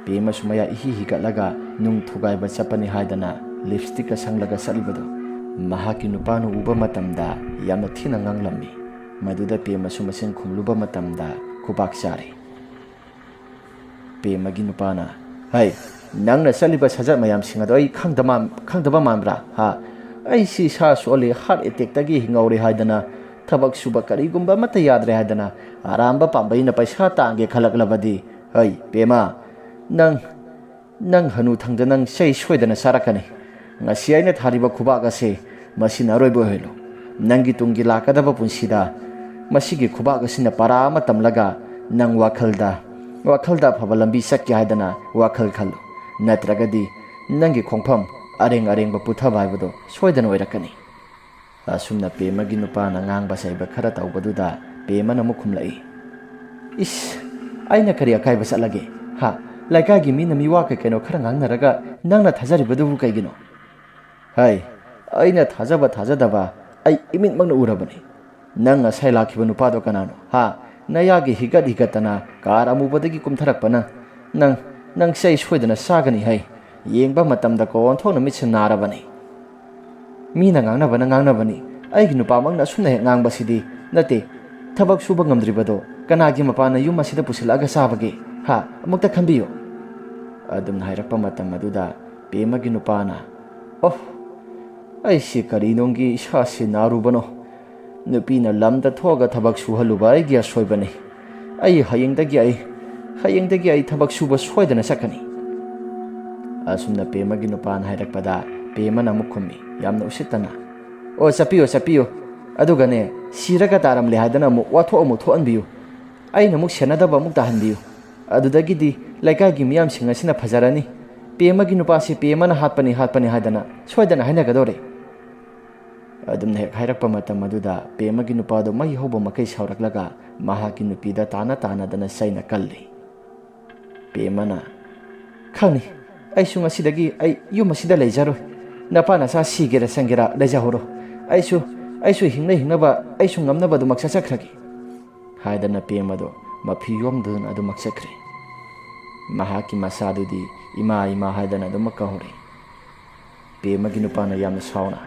ꯄꯦꯃꯥꯁꯨ ꯃꯌꯥ ꯏꯍꯤ ꯍꯤꯒꯠꯂꯒ ꯅꯨꯡ ꯊꯨꯒꯥꯏꯕ ꯆꯠꯄꯅꯤ ꯍꯥꯏꯗꯅ ꯂꯤꯞꯁꯇꯤꯛꯀ ꯁꯪꯂꯒ ꯆꯠꯂꯤꯕꯗꯨ ꯃꯍꯥꯛꯀꯤ ꯅꯨꯄꯥꯅ ꯎꯕ ꯃꯇꯝꯗ ꯌꯥꯝꯅ ꯊꯤꯅ ꯉꯥꯡꯂꯝꯃꯤ꯫ ꯃꯗꯨꯗ ꯄꯦꯃꯥꯁꯨ ꯃꯁꯤꯟ ꯈꯨꯝꯂꯨꯕ ꯃꯇꯝꯗ ꯈꯨꯕꯥꯛ ꯆꯥꯔꯦ꯫ ꯄꯦꯃꯥꯒꯤ ꯅꯨꯄꯥꯅ, ꯍꯩ, ꯅꯪꯅ ꯆꯠꯂꯤꯕ ꯁꯥꯖꯠ ꯃꯌꯥꯝꯁꯤꯡ ꯑꯗꯣ ꯑꯩ ꯈꯪꯗꯕ ꯃꯥꯟꯕ꯭ꯔꯥ? ꯑꯩꯁꯤ ꯏꯁꯥ ꯁꯣꯜꯂꯤ, ꯍꯥꯔꯠ ꯑꯦꯇꯦꯛꯇꯒꯤ ꯍꯤꯡꯍꯧꯔꯦ ꯍꯥꯏꯗꯅ, ꯊꯕꯛ ꯁꯨꯕ ꯀꯔꯤꯒꯨꯝꯕ ꯑꯃꯠꯇ ꯌꯥꯗ꯭ꯔꯦ ꯍꯥꯏꯗꯅ ꯑꯔꯥꯟꯕ ꯄꯥꯝꯕꯩꯅ ꯄꯩꯁా ꯇꯥꯟꯒꯦ ꯈꯜꯂꯛꯂꯕꯗꯤ, ꯍꯩ ꯄꯦꯃꯥ, ꯅꯪ ꯍꯅꯨꯊꯪꯗ ꯅꯪ ꯆꯩ ꯁꯣꯏꯗꯅ ꯆꯥꯔꯛꯀꯅꯤ꯫ ꯉꯁꯤ ꯑꯩꯅ ꯊꯥꯔꯤꯕ ꯈꯨꯕꯥꯛ ꯑꯁꯤ ꯃꯁꯤꯅ ꯑꯔꯣꯏꯕ ꯑꯣꯏꯍꯜꯂꯨ꯫ ꯅꯪꯒꯤ ꯇꯨꯡꯒꯤ ꯂꯥꯛꯀꯗꯕ ꯄꯨꯟꯁꯤꯗ ꯃꯁꯤꯒꯤ ꯈꯨꯕꯥꯛ ꯑꯁꯤꯅ ꯄꯔꯥ ꯑꯃ ꯇꯝꯂꯒ ꯅꯪ ꯋꯥꯈꯜꯗ ꯑꯐꯕ ꯂꯝꯕꯤ ꯆꯠꯀꯦ ꯍꯥꯏꯗꯅ ꯋꯥꯈꯜ ꯈꯜꯂꯨ꯫ ꯅꯠꯇ꯭ꯔꯒꯗꯤ ꯅꯪꯒꯤ ꯈꯣꯡꯐꯝ ꯑꯔꯦꯡꯕ ꯄꯨꯊꯕ ꯍꯥꯏꯕꯗꯣ ꯁꯣꯏꯗꯅ ꯑꯣꯏꯔꯛꯀꯅꯤ ꯑꯁꯨꯝꯅ ꯄꯦꯃꯒꯤ ꯅꯨꯄꯥꯅ ꯉꯥꯡꯕ ꯁꯩꯕ ꯈꯔ ꯇꯧꯕꯗꯨꯗ ꯄꯦꯃꯅ ꯑꯃꯨꯛ ꯈꯨꯝꯂꯛꯏ, ꯏꯁ, ꯑꯩꯅ ꯀꯔꯤ ꯑꯀꯥꯏꯕ ꯆꯠꯂꯒꯦ? ꯍꯥ, ꯂꯩꯀꯥꯏꯒꯤ ꯃꯤꯅ ꯃꯤꯋꯥ ꯀꯩꯅꯣ ꯈꯔ ꯉꯥꯡꯅꯔꯒ ꯅꯪꯅ ꯊꯥꯖꯔꯤꯕꯗꯨꯕꯨ ꯀꯩꯒꯤꯅꯣ? ꯍꯩ, ꯑꯩꯅ ꯊꯥꯖꯕ ꯊꯥꯖꯗꯕ ꯑꯩ ꯏꯃꯤꯠꯃꯛꯅ ꯎꯔꯕꯅꯤ꯫ ꯅꯪ ꯉꯁꯥꯏ ꯂꯥꯛꯈꯤꯕ ꯅꯨꯄꯥꯗꯣ ꯀꯅꯥꯅꯣ? ꯍꯥ, ꯅꯌꯥꯒꯤ ꯍꯤꯒꯠ ꯍꯤꯒꯠꯇꯅ ꯀꯥꯔ ꯑꯃꯨꯕꯗꯒꯤ ꯀꯨꯝꯊꯔꯛꯄ ꯅꯪ ꯆꯩ ꯁꯣꯏꯗꯅ ꯆꯥꯒꯅꯤ ꯍꯩ꯫ ꯌꯦꯡꯕ ꯃꯇꯝꯗ ꯑꯣꯟꯊꯣꯛꯅ ꯃꯤꯠꯁꯦ ꯅꯥꯔꯕꯅꯤ꯫ ꯃꯤꯅ ꯉꯥꯡꯅꯕꯅꯤ, ꯑꯩꯒꯤ ꯅꯨꯄꯥꯃꯛꯅ ꯑꯁꯨꯝꯅ ꯍꯦꯛ ꯉꯥꯡꯕꯁꯤꯗꯤ ꯅꯠꯇꯦ, ꯊꯕꯛ ꯁꯨꯕ ꯉꯝꯗ꯭ꯔꯤꯕꯗꯣ ꯀꯅꯥꯒꯤ ꯃꯄꯥꯅ ꯌꯨꯝ ꯑꯁꯤꯗ ꯄꯨꯁꯤꯜꯂꯛꯑꯒ ꯆꯥꯕꯒꯦ? ꯍꯥ, ꯑꯃꯨꯛꯇ ꯈꯟꯕꯤꯌꯨ꯫ ꯑꯗꯨꯝꯅ ꯍꯥꯏꯔꯛꯄ ꯃꯇꯝ ꯑꯗꯨꯗ ꯄꯦꯃꯒꯤ ꯅꯨꯄꯥꯅ, ꯑꯣꯍ, ꯑꯩꯁꯤ ꯀꯔꯤꯅꯣꯡꯒꯤ ꯏꯁꯥꯁꯤ ꯅꯥꯔꯨꯕꯅꯣ? ꯅꯨꯄꯤꯅ ꯂꯝꯗ ꯊꯣꯛꯑꯒ ꯊꯕꯛ ꯁꯨꯍꯜꯂꯨꯕ ꯑꯩꯒꯤ ꯑꯁꯣꯏꯕꯅꯤ꯫ ꯍꯌꯦꯡꯗꯒꯤ ꯑꯩ ꯊꯕꯛ ꯁꯨꯕ ꯁꯣꯏꯗꯅ ꯆꯠꯀꯅꯤ꯫ ꯑꯁꯨꯝꯅ ꯄꯦꯃꯒꯤ ꯅꯨꯄꯥꯅ ꯍꯥꯏꯔꯛꯄꯗ ꯄꯦꯃꯅ ꯑꯃꯨꯛ ꯈꯨꯝꯃꯤ ꯌꯥꯝꯅ ꯎꯁꯤꯠꯇꯅ, ꯑꯣ, ꯆꯠꯄꯤꯌꯨ, ꯑꯗꯨꯒꯅꯦ ꯁꯤꯔꯒ ꯇꯥꯔꯝꯂꯦ ꯍꯥꯏꯗꯅ ꯑꯃꯨꯛ ꯋꯥꯊꯣꯛ ꯑꯃꯨꯛ ꯊꯣꯛꯍꯟꯕꯤꯌꯨ꯫ ꯑꯩꯅ ꯑꯃꯨꯛ ꯁꯦꯟꯅꯗꯕ ꯑꯃꯨꯛ ꯇꯥꯍꯟꯕꯤꯌꯨ꯫ ꯑꯗꯨꯗꯒꯤꯗꯤ ꯂꯩꯀꯥꯏꯒꯤ ꯃꯤꯌꯥꯝꯁꯤꯡ ꯑꯁꯤꯅ ꯐꯖꯔꯅꯤ, ꯄꯦꯃꯒꯤ ꯅꯨꯄꯥꯁꯤ ꯄꯦꯃꯅ ꯍꯥꯠꯄꯅꯤ ꯍꯥꯏꯗꯅ ꯁꯣꯏꯗꯅ ꯍꯥꯏꯅꯒꯗꯣꯔꯦ꯫ ꯑꯗꯨꯝꯅ ꯍꯦꯛ ꯍꯥꯏꯔꯛꯄ ꯃꯇꯝ ꯑꯗꯨꯗ ꯄꯦꯃꯒꯤ ꯅꯨꯄꯥꯗꯣ ꯃꯩ ꯍꯧꯕ ꯃꯈꯩ ꯁꯥꯎꯔꯛꯂꯒ ꯃꯍꯥꯛꯀꯤ ꯅꯨꯄꯤꯗ ꯇꯥꯟꯅꯗꯅ ꯆꯩꯅ ꯀꯜꯂꯤ꯫ ꯄꯦꯃꯅ, ꯈꯪꯅꯤ, ꯑꯩꯁꯨ ꯉꯁꯤꯗꯒꯤ ꯑꯩ ꯌꯨꯝ ꯑꯁꯤꯗ ꯂꯩꯖꯔꯣꯏ꯫ ꯅꯄꯥ ꯅꯆꯥ ꯁꯤꯒꯦꯔꯥ ꯆꯪꯒꯦꯔꯥ ꯂꯩꯖꯍꯧꯔꯣ꯫ ꯑꯩꯁꯨ ꯍꯤꯡꯅꯕ ꯑꯩꯁꯨ ꯉꯝꯅꯕ ꯑꯗꯨꯃꯛ ꯆꯠꯆꯈ꯭ꯔꯒꯦ ꯍꯥꯏꯗꯅ ꯄꯦꯃꯗꯣ ꯃꯐꯤ ꯌꯣꯝꯗꯨꯅ ꯑꯗꯨꯃꯛ ꯆꯠꯈ꯭ꯔꯦ꯫ ꯃꯍꯥꯛꯀꯤ ꯃꯆꯥꯗꯨꯗꯤ ꯏꯃꯥ ꯍꯥꯏꯗꯅ ꯑꯗꯨꯃꯛ ꯀꯧꯔꯤ꯫ ꯄꯦꯃꯒꯤ ꯅꯨꯄꯥꯅ ꯌꯥꯝꯅ ꯁꯥꯎꯅ,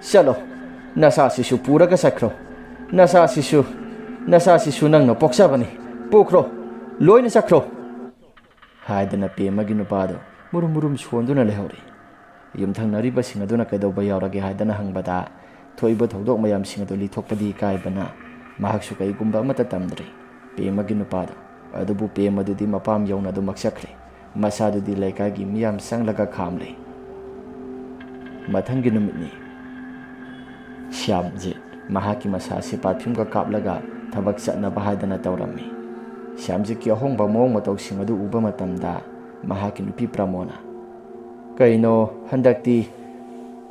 ꯆꯠꯂꯣ, ꯅꯆꯥꯁꯤꯁꯨ ꯄꯨꯔꯒ ꯆꯠꯈ꯭ꯔꯣ꯫ ꯅꯆꯥꯁꯤꯁꯨ ꯅꯪꯅ ꯄꯣꯛꯆꯕꯅꯤ, ꯄꯨꯈ꯭ꯔꯣ, ꯂꯣꯏꯅ ꯆꯠꯈ꯭ꯔꯣ ꯍꯥꯏꯗꯅ ꯄꯦꯃꯒꯤ ꯅꯨꯄꯥꯗꯣ ꯃꯨꯔꯨꯝ ꯁꯣꯟꯗꯨꯅ ꯂꯩꯍꯧꯔꯤ꯫ ꯌꯨꯝꯊꯪꯅꯔꯤꯕꯁꯤꯡ ꯑꯗꯨꯅ ꯀꯩꯗꯧꯕ ꯌꯥꯎꯔꯒꯦ ꯍꯥꯏꯗꯅ ꯍꯪꯕꯗ ꯊꯣꯛꯏꯕ ꯊꯧꯗꯣꯛ ꯃꯌꯥꯝꯁꯤꯡ ꯑꯗꯨ ꯂꯤꯊꯣꯛꯄꯗꯤ ꯏꯀꯥꯏꯕꯅ ꯃꯍꯥꯛꯁꯨ ꯀꯩꯒꯨꯝꯕ ꯑꯃꯠꯇ ꯇꯝꯗ꯭ꯔꯤ ꯄꯦꯃꯒꯤ ꯅꯨꯄꯥꯗꯣ꯫ ꯑꯗꯨꯕꯨ ꯄꯦꯃꯗꯨꯗꯤ ꯃꯄꯥꯝ ꯌꯧꯅ ꯑꯗꯨꯃꯛ ꯆꯠꯈ꯭ꯔꯦ꯫ ꯃꯆꯥꯗꯨꯗꯤ ꯂꯩꯀꯥꯏꯒꯤ ꯃꯤꯌꯥꯝ ꯆꯪꯂꯒ ꯈꯥꯝꯂꯦ꯫ ꯃꯊꯪꯒꯤ ꯅꯨꯃꯤꯠꯅꯤ꯫ ꯁ꯭ꯌꯥꯝꯖꯤꯠ ꯃꯍꯥꯛꯀꯤ ꯃꯁꯥꯁꯤ ꯄꯥꯔꯐ꯭ꯌꯨꯝꯒ ꯀꯥꯞꯂꯒ ꯊꯕꯛ ꯆꯠꯅꯕ ꯍꯥꯏꯗꯅ ꯇꯧꯔꯝꯃꯤ꯫ ꯁ꯭ꯌꯥꯝꯖꯤꯠꯀꯤ ꯑꯍꯣꯡꯕ ꯃꯑꯣꯡ ꯃꯇꯧꯁꯤꯡ ꯑꯗꯨ ꯎꯕ ꯃꯇꯝꯗ ꯃꯍꯥꯛꯀꯤ ꯅꯨꯄꯤ ꯄ꯭ꯔꯃꯣꯅ, ꯀꯩꯅꯣ ꯍꯟꯗꯛꯇꯤ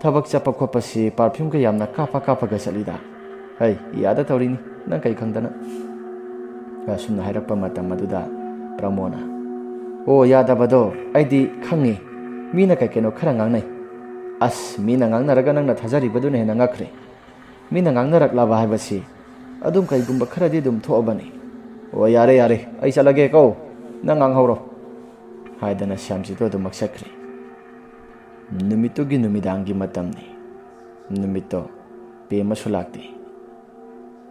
ꯊꯕꯛ ꯆꯠꯄ ꯈꯣꯠꯄꯁꯤ ꯄꯥꯔꯐ꯭ꯌꯨꯝꯒ ꯌꯥꯝꯅ ꯀꯥꯞꯄꯒ ꯆꯠꯂꯤꯗ? ꯍꯩ, ꯏꯌꯥꯗ ꯇꯧꯔꯤꯅꯤ, ꯅꯪ ꯀꯩ ꯈꯪꯗꯅ? ꯑꯁꯨꯝꯅ ꯍꯥꯏꯔꯛꯄ ꯃꯇꯝ ꯑꯗꯨꯗ ꯄ꯭ꯔꯃꯣꯅ, ꯑꯣ, ꯌꯥꯗꯕꯗꯣ ꯑꯩꯗꯤ ꯈꯪꯉꯤ, ꯃꯤꯅ ꯀꯩꯅꯣ ꯈꯔ ꯉꯥꯡꯅꯩ꯫ ꯑꯁ, ꯃꯤꯅ ꯉꯥꯡꯅꯔꯒ ꯅꯪꯅ ꯊꯥꯖꯔꯤꯕꯗꯨꯅ ꯍꯦꯟꯅ ꯉꯛꯈ꯭ꯔꯦ꯫ ꯃꯤꯅ ꯉꯥꯡꯅꯔꯛꯂꯕ ꯍꯥꯏꯕꯁꯤ ꯑꯗꯨꯝ ꯀꯩꯒꯨꯝꯕ ꯈꯔꯗꯤ ꯑꯗꯨꯝ ꯊꯣꯛꯑꯕꯅꯤ꯫ ꯑꯣ, ꯌꯥꯔꯦ, ꯑꯩ ꯆꯠꯂꯒꯦꯀꯣ, ꯅꯪ ꯉꯥꯡꯍꯧꯔꯣ ꯍꯥꯏꯗꯅ ꯁ꯭ꯌꯥꯝꯖꯤꯠꯇꯣ ꯑꯗꯨꯃꯛ ꯆꯠꯈ꯭ꯔꯦ꯫ ꯅꯨꯃꯤꯠꯇꯨꯒꯤ ꯅꯨꯃꯤꯗꯥꯡꯒꯤ ꯃꯇꯝꯅꯤ꯫ ꯅꯨꯃꯤꯠꯇꯣ ꯄꯦꯃꯁꯨ ꯂꯥꯛꯇꯦ꯫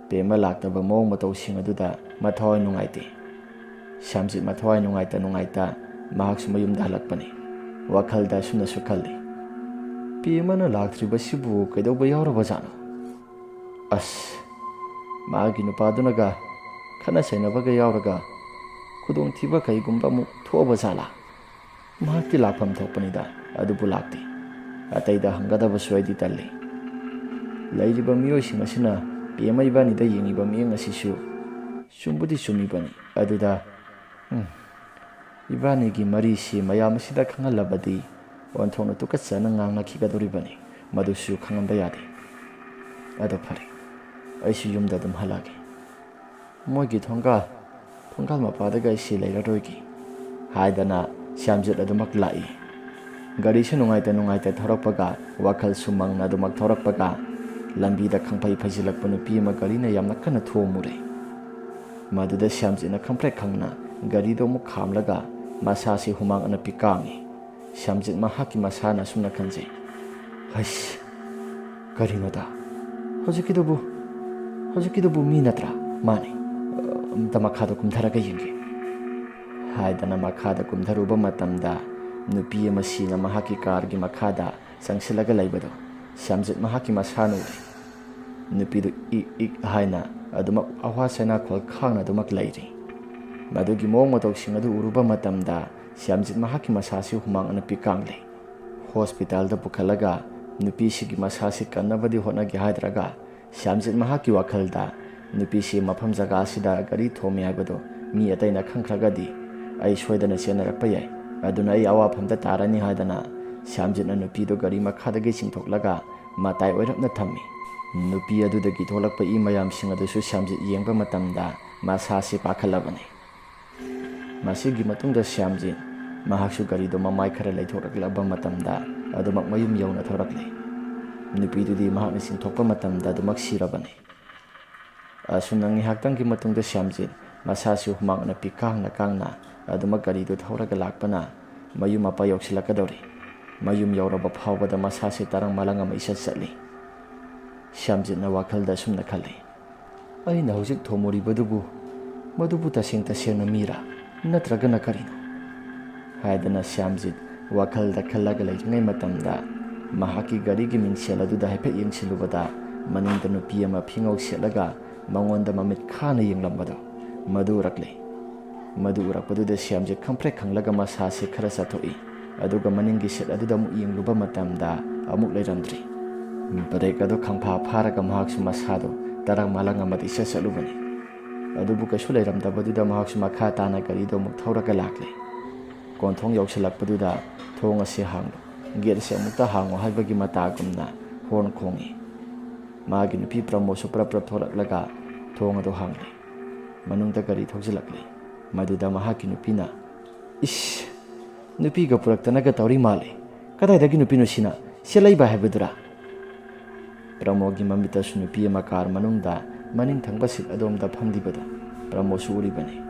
ꯄꯦꯃ ꯂꯥꯛꯇꯕ ꯃꯑꯣꯡ ꯃꯇꯧꯁꯤꯡ ꯑꯗꯨꯗ ꯃꯊꯋꯥꯏ ꯅꯨꯡꯉꯥꯏꯇꯦ꯫ ꯁ꯭ꯌꯥꯝꯖꯤꯠ ꯃꯊꯋꯥꯏ ꯅꯨꯡꯉꯥꯏꯇ ꯃꯍꯥꯛꯁꯨ ꯃꯌꯨꯝꯗ ꯍꯜꯂꯛꯄꯅꯤ꯫ ꯋꯥꯈꯜꯗ ꯑꯁꯨꯝꯅꯁꯨ ꯈꯜꯂꯤ, ꯄꯦꯃꯅ ꯂꯥꯛꯇ꯭ꯔꯤꯕꯁꯤꯕꯨ ꯀꯩꯗꯧꯕ ꯌꯥꯎꯔꯕꯖꯥꯠꯅꯣ? ꯑꯁ, ꯃꯥꯒꯤ ꯅꯨꯄꯥꯗꯨꯅꯒ ꯈꯠꯅ ꯆꯩꯅꯕꯒ ꯌꯥꯎꯔꯒ ꯈꯨꯗꯣꯡꯊꯤꯕ ꯀꯩꯒꯨꯝꯕ ꯑꯃꯨꯛ ꯊꯣꯛꯑꯕ ꯖꯥꯠꯂꯥ? ꯃꯍꯥꯛꯇꯤ ꯂꯥꯛꯐꯝ ꯊꯣꯛꯄꯅꯤꯗ, ꯑꯗꯨꯕꯨ ꯂꯥꯛꯇꯦ꯫ ꯑꯇꯩꯗ ꯍꯪꯒꯗꯕꯁꯨ ꯑꯩꯗꯤ ꯇꯜꯂꯤ꯫ ꯂꯩꯔꯤꯕ ꯃꯤꯑꯣꯏꯁꯤꯡ ꯑꯁꯤꯅ ꯄꯦꯃ ꯏꯕꯥꯅꯤꯗ ꯌꯦꯡꯉꯤꯕ ꯃꯤꯠꯌꯦꯡ ꯑꯁꯤꯁꯨ ꯆꯨꯝꯕꯨꯗꯤ ꯆꯨꯝꯃꯤꯕꯅꯤ꯫ ꯑꯗꯨꯗ ꯏꯕꯥꯅꯤꯒꯤ ꯃꯔꯤꯁꯤ ꯃꯌꯥꯝ ꯑꯁꯤꯗ ꯈꯪꯍꯜꯂꯕꯗꯤ ꯑꯣꯟꯊꯣꯛꯅ ꯇꯨꯀꯠꯆꯅ ꯉꯥꯡꯅꯈꯤꯒꯗꯣꯔꯤꯕꯅꯤ, ꯃꯗꯨꯁꯨ ꯈꯪꯍꯟꯕ ꯌꯥꯗꯦ꯫ ꯑꯗꯣ ꯐꯔꯦ, ꯑꯩꯁꯨ ꯌꯨꯝꯗ ꯑꯗꯨꯝ ꯍꯜꯂꯛꯑꯒꯦ꯫ ꯃꯣꯏꯒꯤ ꯊꯣꯡꯒꯥꯜ ꯃꯄꯥꯗꯒ ꯑꯩꯁꯤ ꯂꯩꯔꯔꯣꯏꯒꯦ ꯍꯥꯏꯗꯅ ꯁ꯭ꯌꯥꯝꯖꯤꯠ ꯑꯗꯨꯃꯛ ꯂꯥꯛꯏ꯫ ꯒꯥꯔꯤꯁꯨ ꯅꯨꯡꯉꯥꯏꯇ ꯊꯧꯔꯛꯄꯒ ꯋꯥꯈꯜꯁꯨ ꯃꯪꯅ ꯑꯗꯨꯃꯛ ꯊꯧꯔꯛꯄꯒ ꯂꯝꯕꯤꯗ ꯈꯪꯐꯩ ꯐꯩꯖꯤꯜꯂꯛꯄ ꯅꯨꯄꯤ ꯑꯃ ꯒꯥꯔꯤꯅ ꯌꯥꯝꯅ ꯀꯟꯅ ꯊꯣꯝꯃꯨꯔꯦ꯫ ꯃꯗꯨꯗ ꯁ꯭ꯌꯥꯝꯖꯤꯠꯅ ꯈꯪꯄ꯭ꯔꯦꯛ ꯈꯪꯅ ꯒꯥꯔꯤꯗꯣ ꯑꯃꯨꯛ ꯈꯥꯝꯂꯒ ꯃꯁꯥꯁꯤ ꯍꯨꯃꯥꯡ ꯑꯅꯞꯄꯤ ꯀꯥꯡꯉꯤ꯫ ꯁ꯭ꯌꯥꯝꯖꯤꯠ ꯃꯍꯥꯛꯀꯤ ꯃꯁꯥꯅ ꯑꯁꯨꯝꯅ ꯈꯟꯖꯩ, ꯍꯩꯁ, ꯀꯔꯤꯅꯣꯗ, ꯍꯧꯖꯤꯛꯀꯤꯗꯨꯕꯨ ꯃꯤ ꯅꯠꯇ꯭ꯔꯥ? ꯃꯥꯅꯤ, ꯑꯝꯇ ꯃꯈꯥꯗ ꯀꯨꯝꯊꯔꯒ ꯌꯦꯡꯒꯦ ꯍꯥꯏꯗꯅ ꯃꯈꯥꯗ ꯀꯨꯝꯊꯔꯨꯕ ꯃꯇꯝꯗ ꯅꯨꯄꯤ ꯑꯃ ꯁꯤꯅ ꯃꯍꯥꯛꯀꯤ ꯀꯥꯔꯒꯤ ꯃꯈꯥꯗ ꯆꯪꯁꯤꯜꯂꯒ ꯂꯩꯕꯗꯣ ꯁ꯭ꯌꯥꯝꯖꯤꯠ ꯃꯍꯥꯛꯀꯤ ꯃꯁꯥꯅ ꯎꯔꯦ꯫ ꯅꯨꯄꯤꯗꯨ ꯏꯛ ꯍꯥꯏꯅ ꯑꯗꯨꯃꯛ ꯑꯋꯥ ꯆꯩꯅꯥꯈꯣꯜ ꯈꯥꯡꯅ ꯑꯗꯨꯃꯛ ꯂꯩꯔꯤ꯫ ꯃꯗꯨꯒꯤ ꯃꯑꯣꯡ ꯃꯇꯧꯁꯤꯡ ꯑꯗꯨ ꯎꯔꯨꯕ ꯃꯇꯝꯗ ꯁ꯭ꯌꯥꯝꯖꯤꯠ ꯃꯍꯥꯛꯀꯤ ꯃꯁꯥꯁꯤ ꯍꯨꯃꯥꯡ ꯑꯅꯞꯄꯤ ꯀꯥꯡꯂꯦ꯫ ꯍꯣꯁꯄꯤꯇꯥꯜꯗ ꯄꯨꯈꯠꯂꯒ ꯅꯨꯄꯤꯁꯤꯒꯤ ꯃꯁꯥꯁꯤ ꯀꯟꯅꯕꯗꯤ ꯍꯣꯠꯅꯒꯦ ꯍꯥꯏꯗ꯭ꯔꯒ ꯁ꯭ꯌꯥꯝꯖꯤꯠ ꯃꯍꯥꯛꯀꯤ ꯋꯥꯈꯜꯗ ꯅꯨꯄꯤꯁꯤ ꯃꯐꯝ ꯖꯒꯥ ꯑꯁꯤꯗ ꯒꯥꯔꯤ ꯊꯣꯝꯃꯤ ꯍꯥꯏꯕꯗꯣ ꯃꯤ ꯑꯇꯩꯅ ꯈꯪꯈ꯭ꯔꯒꯗꯤ ꯑꯩ ꯁꯣꯏꯗꯅ ꯆꯦꯟꯅꯔꯛꯄ ꯌꯥꯏ, ꯑꯗꯨꯅ ꯑꯩ ꯑꯋꯥꯐꯝꯗ ꯇꯥꯔꯅꯤ ꯍꯥꯏꯗꯅ ꯁ꯭ꯌꯥꯝꯖꯤꯠꯅ ꯅꯨꯄꯤꯗꯨ ꯒꯥꯔꯤ ꯃꯈꯥꯗꯒꯤ ꯆꯤꯡꯊꯣꯛꯂꯒ ꯃꯇꯥꯏ ꯑꯣꯏꯔꯞꯅ ꯊꯝꯃꯤ꯫ Nupi adudagi tholakpa I mayamsing adusu Syamjit yengba matamda masasi pakhalabani. Masigi matungda Syamjit mahaksu garido mamai khara laithoraklaba matamda adumak mayum yauna thorakle. Nupidudi mahakna singthokpa matamda adumak sirabani. Asunang ngihaktangi matungda Syamjit masasi humangna pikangna kangna adumak garido thoraga lakpana mayum apa yoksilakadori. Mayum yauraba phawbada masasi tarang malanga maisat satli. Syamjitna wakhalda sumna khali. Aina hojik thomoribadubu madubu tasengna mira natragana karino. Haidana Syamjit wakhalda khallaga leijngai matamda mahaki garigi mingsel aduda haifet yengsilubada maningda nupi ama phingau selaga mangonda mamit khana yenglambado madu urakle. Madu urakpaduda Syamjit khamprek khanglaga masasi khara sathoi aduga maningi set aduda amuk yengluba matamda amuk leiramdri. Break ado khangpha pharaga mahaksu masado tarang malang amati sasalubani. Adubu kasu leiramdabaduda mahaksu makha tana garido amuk thauraga lakle. Konthong yoksilakpaduda thong ase hanglo gate se amukta hango haibagi matagumna horn khongi. Magi nupi Pramosu prap thoraklaga thong ado hangli. Manungda gari thojilakle. Maduda mahaki nupina ish nupi ga puraktanaga tawri male kadaidagi nupino sina selaiba haibadura. Pramogi mamita nupi ama kar manungda maning thangba sit adomda phamdibado Pramosu uribani.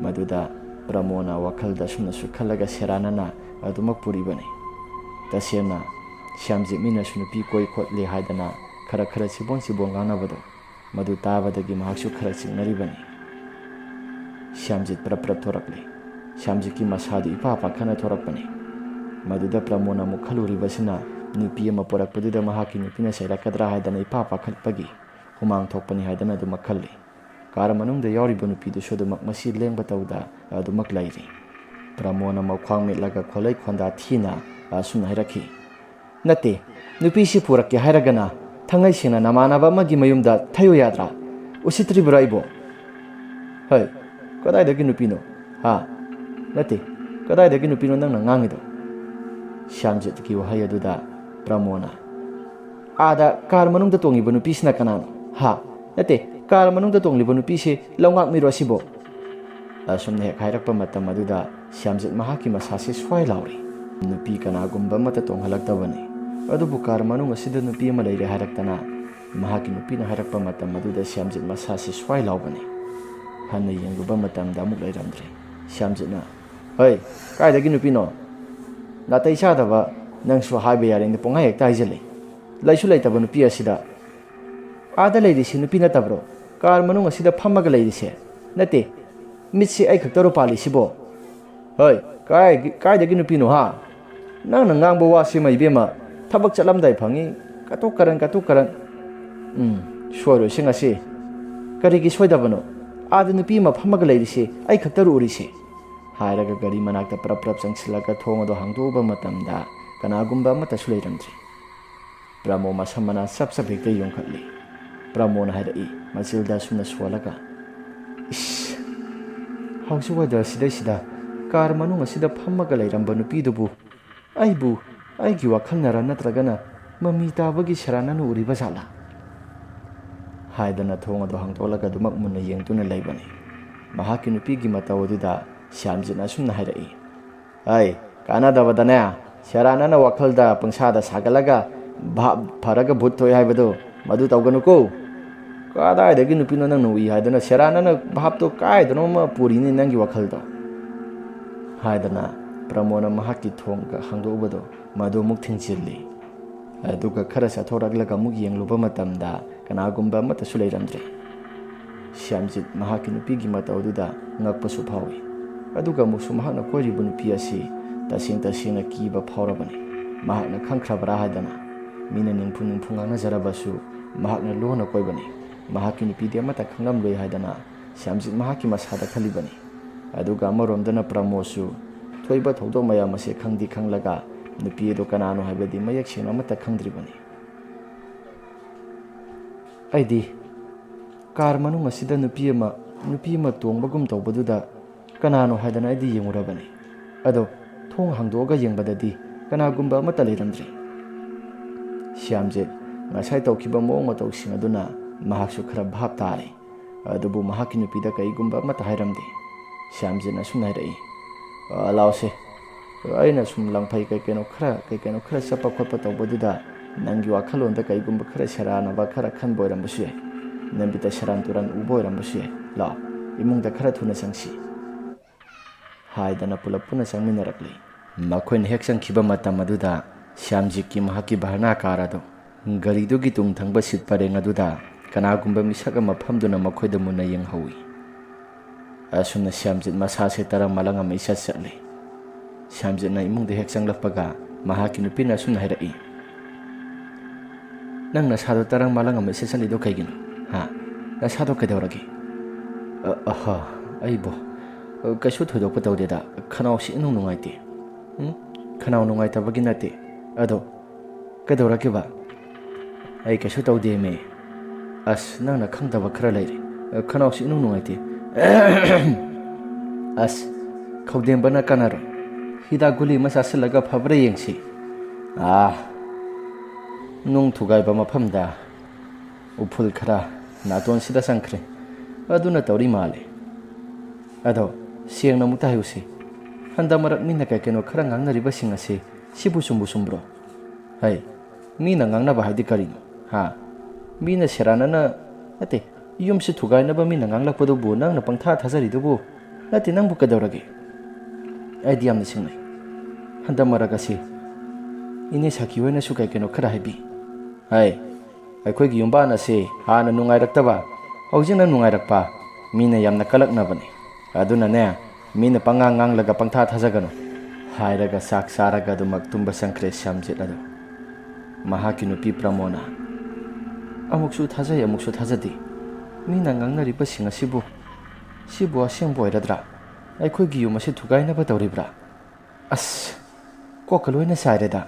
Maduda Pramona wakhalda sumna sukhallaga seranana adumak puribani. Tasena Syamjit mina nupi koi khotle haidana khara khara sibon nganabado madu tabadagi mahaksu khara singnaribani. Syamjit prap thorakle. Syamjit ki masadu ipa khana thorakpani. Maduda Pramona mukhaluribasina nupi ama porakpaduda mahaki nupina sairakadra haidana ipa khatpagi humang thokpani haidana adumak khalli. Kar manungda yauriba nupidu sodumak masi lengba tawda adumak lairi. Pramona makhwang metlaga kholai khonda thina asuna hairaki. Nate nupi si purakke hairagana thangai sena namanaba amagi mayumda thayo yadra usitribra ibo. Hai kadaidagi nupino ha nate kadaidagi nupino nangna ngangido. Syamjit ki wahai aduda Pramona ada kar manungda tongiba nupisina kanano ha nate kar manungda tongliba nupise longak miro asibo. Asumna hek hairakpa matam aduda Syamjit mahaki masasi swai lauri. Nupi kanagumba mata tonghalaktabani. Adubu kar manung asida nupi ama leire hairaktana mahaki nupina hairakpa matam aduda Syamjit masasi swai laubani. Hanna yengluba matamda amuk leiramdre. Syamjitna hoi kaidagi nupino natai sadaba nangsu haiba yarengda ponga hekta haijale laisu leitaba nupi asida ada leirisi nupi natabro kar manung asida phammaga leirise nate mitsi ai khaktaro palisibo. Hoi kaidagi nupino ha nang ngangba wasi mai bema thabak chalamdai phangi katok karan soiro singasi karigi soidabano ada nupi ma phammaga leirise ai khaktaro urise hairaga gari manakta prap changsilaga thongado hangdoba matamda kanagumba amata suleiramdri. Pramo masamana sapsa hekta yongkhatli. Pramona hairai machilda sumna swalaga ish hausu wada sida kar manung asida phammaga leiramba nupidubu aibu aigi wakhalnara natragana mami tabagi sarananu uriba jala haidana thongado hangtolaga dumak munna yengtuna leibani. Mahaki nupigi matawaduda Syamjitna sumna hairai ai kanadabadane saranana wakhalda pangsada sagalaga bhab pharaga bhuttoi haibado madu tawganuko kadaidagi nupino nang nui haidana saranana bhabto kaidano ma purini nangi wakhaldo haidana Pramona mahaki thongga hangdobado madu muk thingchilli. Aduga khara sathoraklaga muk yengluba matamda kanagumba mata suleiramdre. Syamjit mahaki nupigi matawduda ngakpasu phawi. Aduga musu mahakna koiribu nupi asi tasena kiba phawrabani. Mahakna khangkhrabra haidana mina ningphung nganajarabasu mahakna lona koibani. Mahaki nupidi amata khangamloi haidana Syamjit mahaki masada khalibani. Aduga amaromdana Pramosu thoiba thogdo mayam ase khangdi khanglaga nupi do kanano haibadi mayak sena amata khangdribani. Aidi kar manung asida nupi ma tongbagum tawbaduda kanano haidana aidi yengurabani. Ado thong hangdoga yengbadadi kanagumba amata leiramdri. Syamjit Ngasai taukiba mawong matausing aduna mahaksu khara bhap tare. Adubu mahaki nupida kaigumba amata hairamde. Shyamjit asum hairai. Laose. Aina sum langphai kaikeno khara chapa khotpa tawbaduda nangi wakhalonda kaigumba khara saranaba khara khanba oirambasu yai. Nambita saran turan uba oirambasu yai. Lao imungda khara thuna changsi. Haidana pulap puna changminarakli. Makhoin hek changkhiba matam aduda Shyamjitki mahaki bharna karado garidugi tungthangba sit pareng aduda kanagumba misak ama phamduna makhoida muna yenghawi. Asumna Shyamjit masase tarang malang ama isat chatli. Shyamjitna imungda hek changlakpaga mahaki nupina asumna hairai. Nang nasado tarang malang ama isat chatlido kaigino? Ha? Nasado kaidaurage? Aha, aibo. Kaisu thoidokpa tawdeda khanawsi inung nungaite. Khanau nungaitabagi nate. Ado kaidaurage ba? Ai kaisu tawde me. As nangna khangdaba khara lairi. Khanawsi inung nungaite. As khawdembana kanaro. Hidak guli masa silaga phabra yengsi. Nung thugaiba mafamda upul khara naton sida sangkhre. Aduna tawri male. Ado siang namu tahayusi. Handa marak mina kaikeno khara ngangnariba sing ase sibu sumbro. Hai, mina ngangnaba haidi karino. Ha. Mina seranana ate yumsi thugainaba mina nganglakpadubu nangna pangtha thajaridubu nati nangbu kadaurage. Aidi yamna singnai. Handa marak ase ine saki hoina su kaikeno khara haibi. Hai, aikoigi yumbana se hana nungairakta haujina nungairakpa mina yamna kalaknabane. Aduna ne mina pangang laga pangtha thajagano hairaga sak saraga dumak tumba sangkre Shyamjit ado mahaki nupi Pramona amuksu thajai amuksu thajadi mina ngangnariba singa sibu asengbo oiradra aikoigi yum ase thugainaba tawribra as kokaloina saireda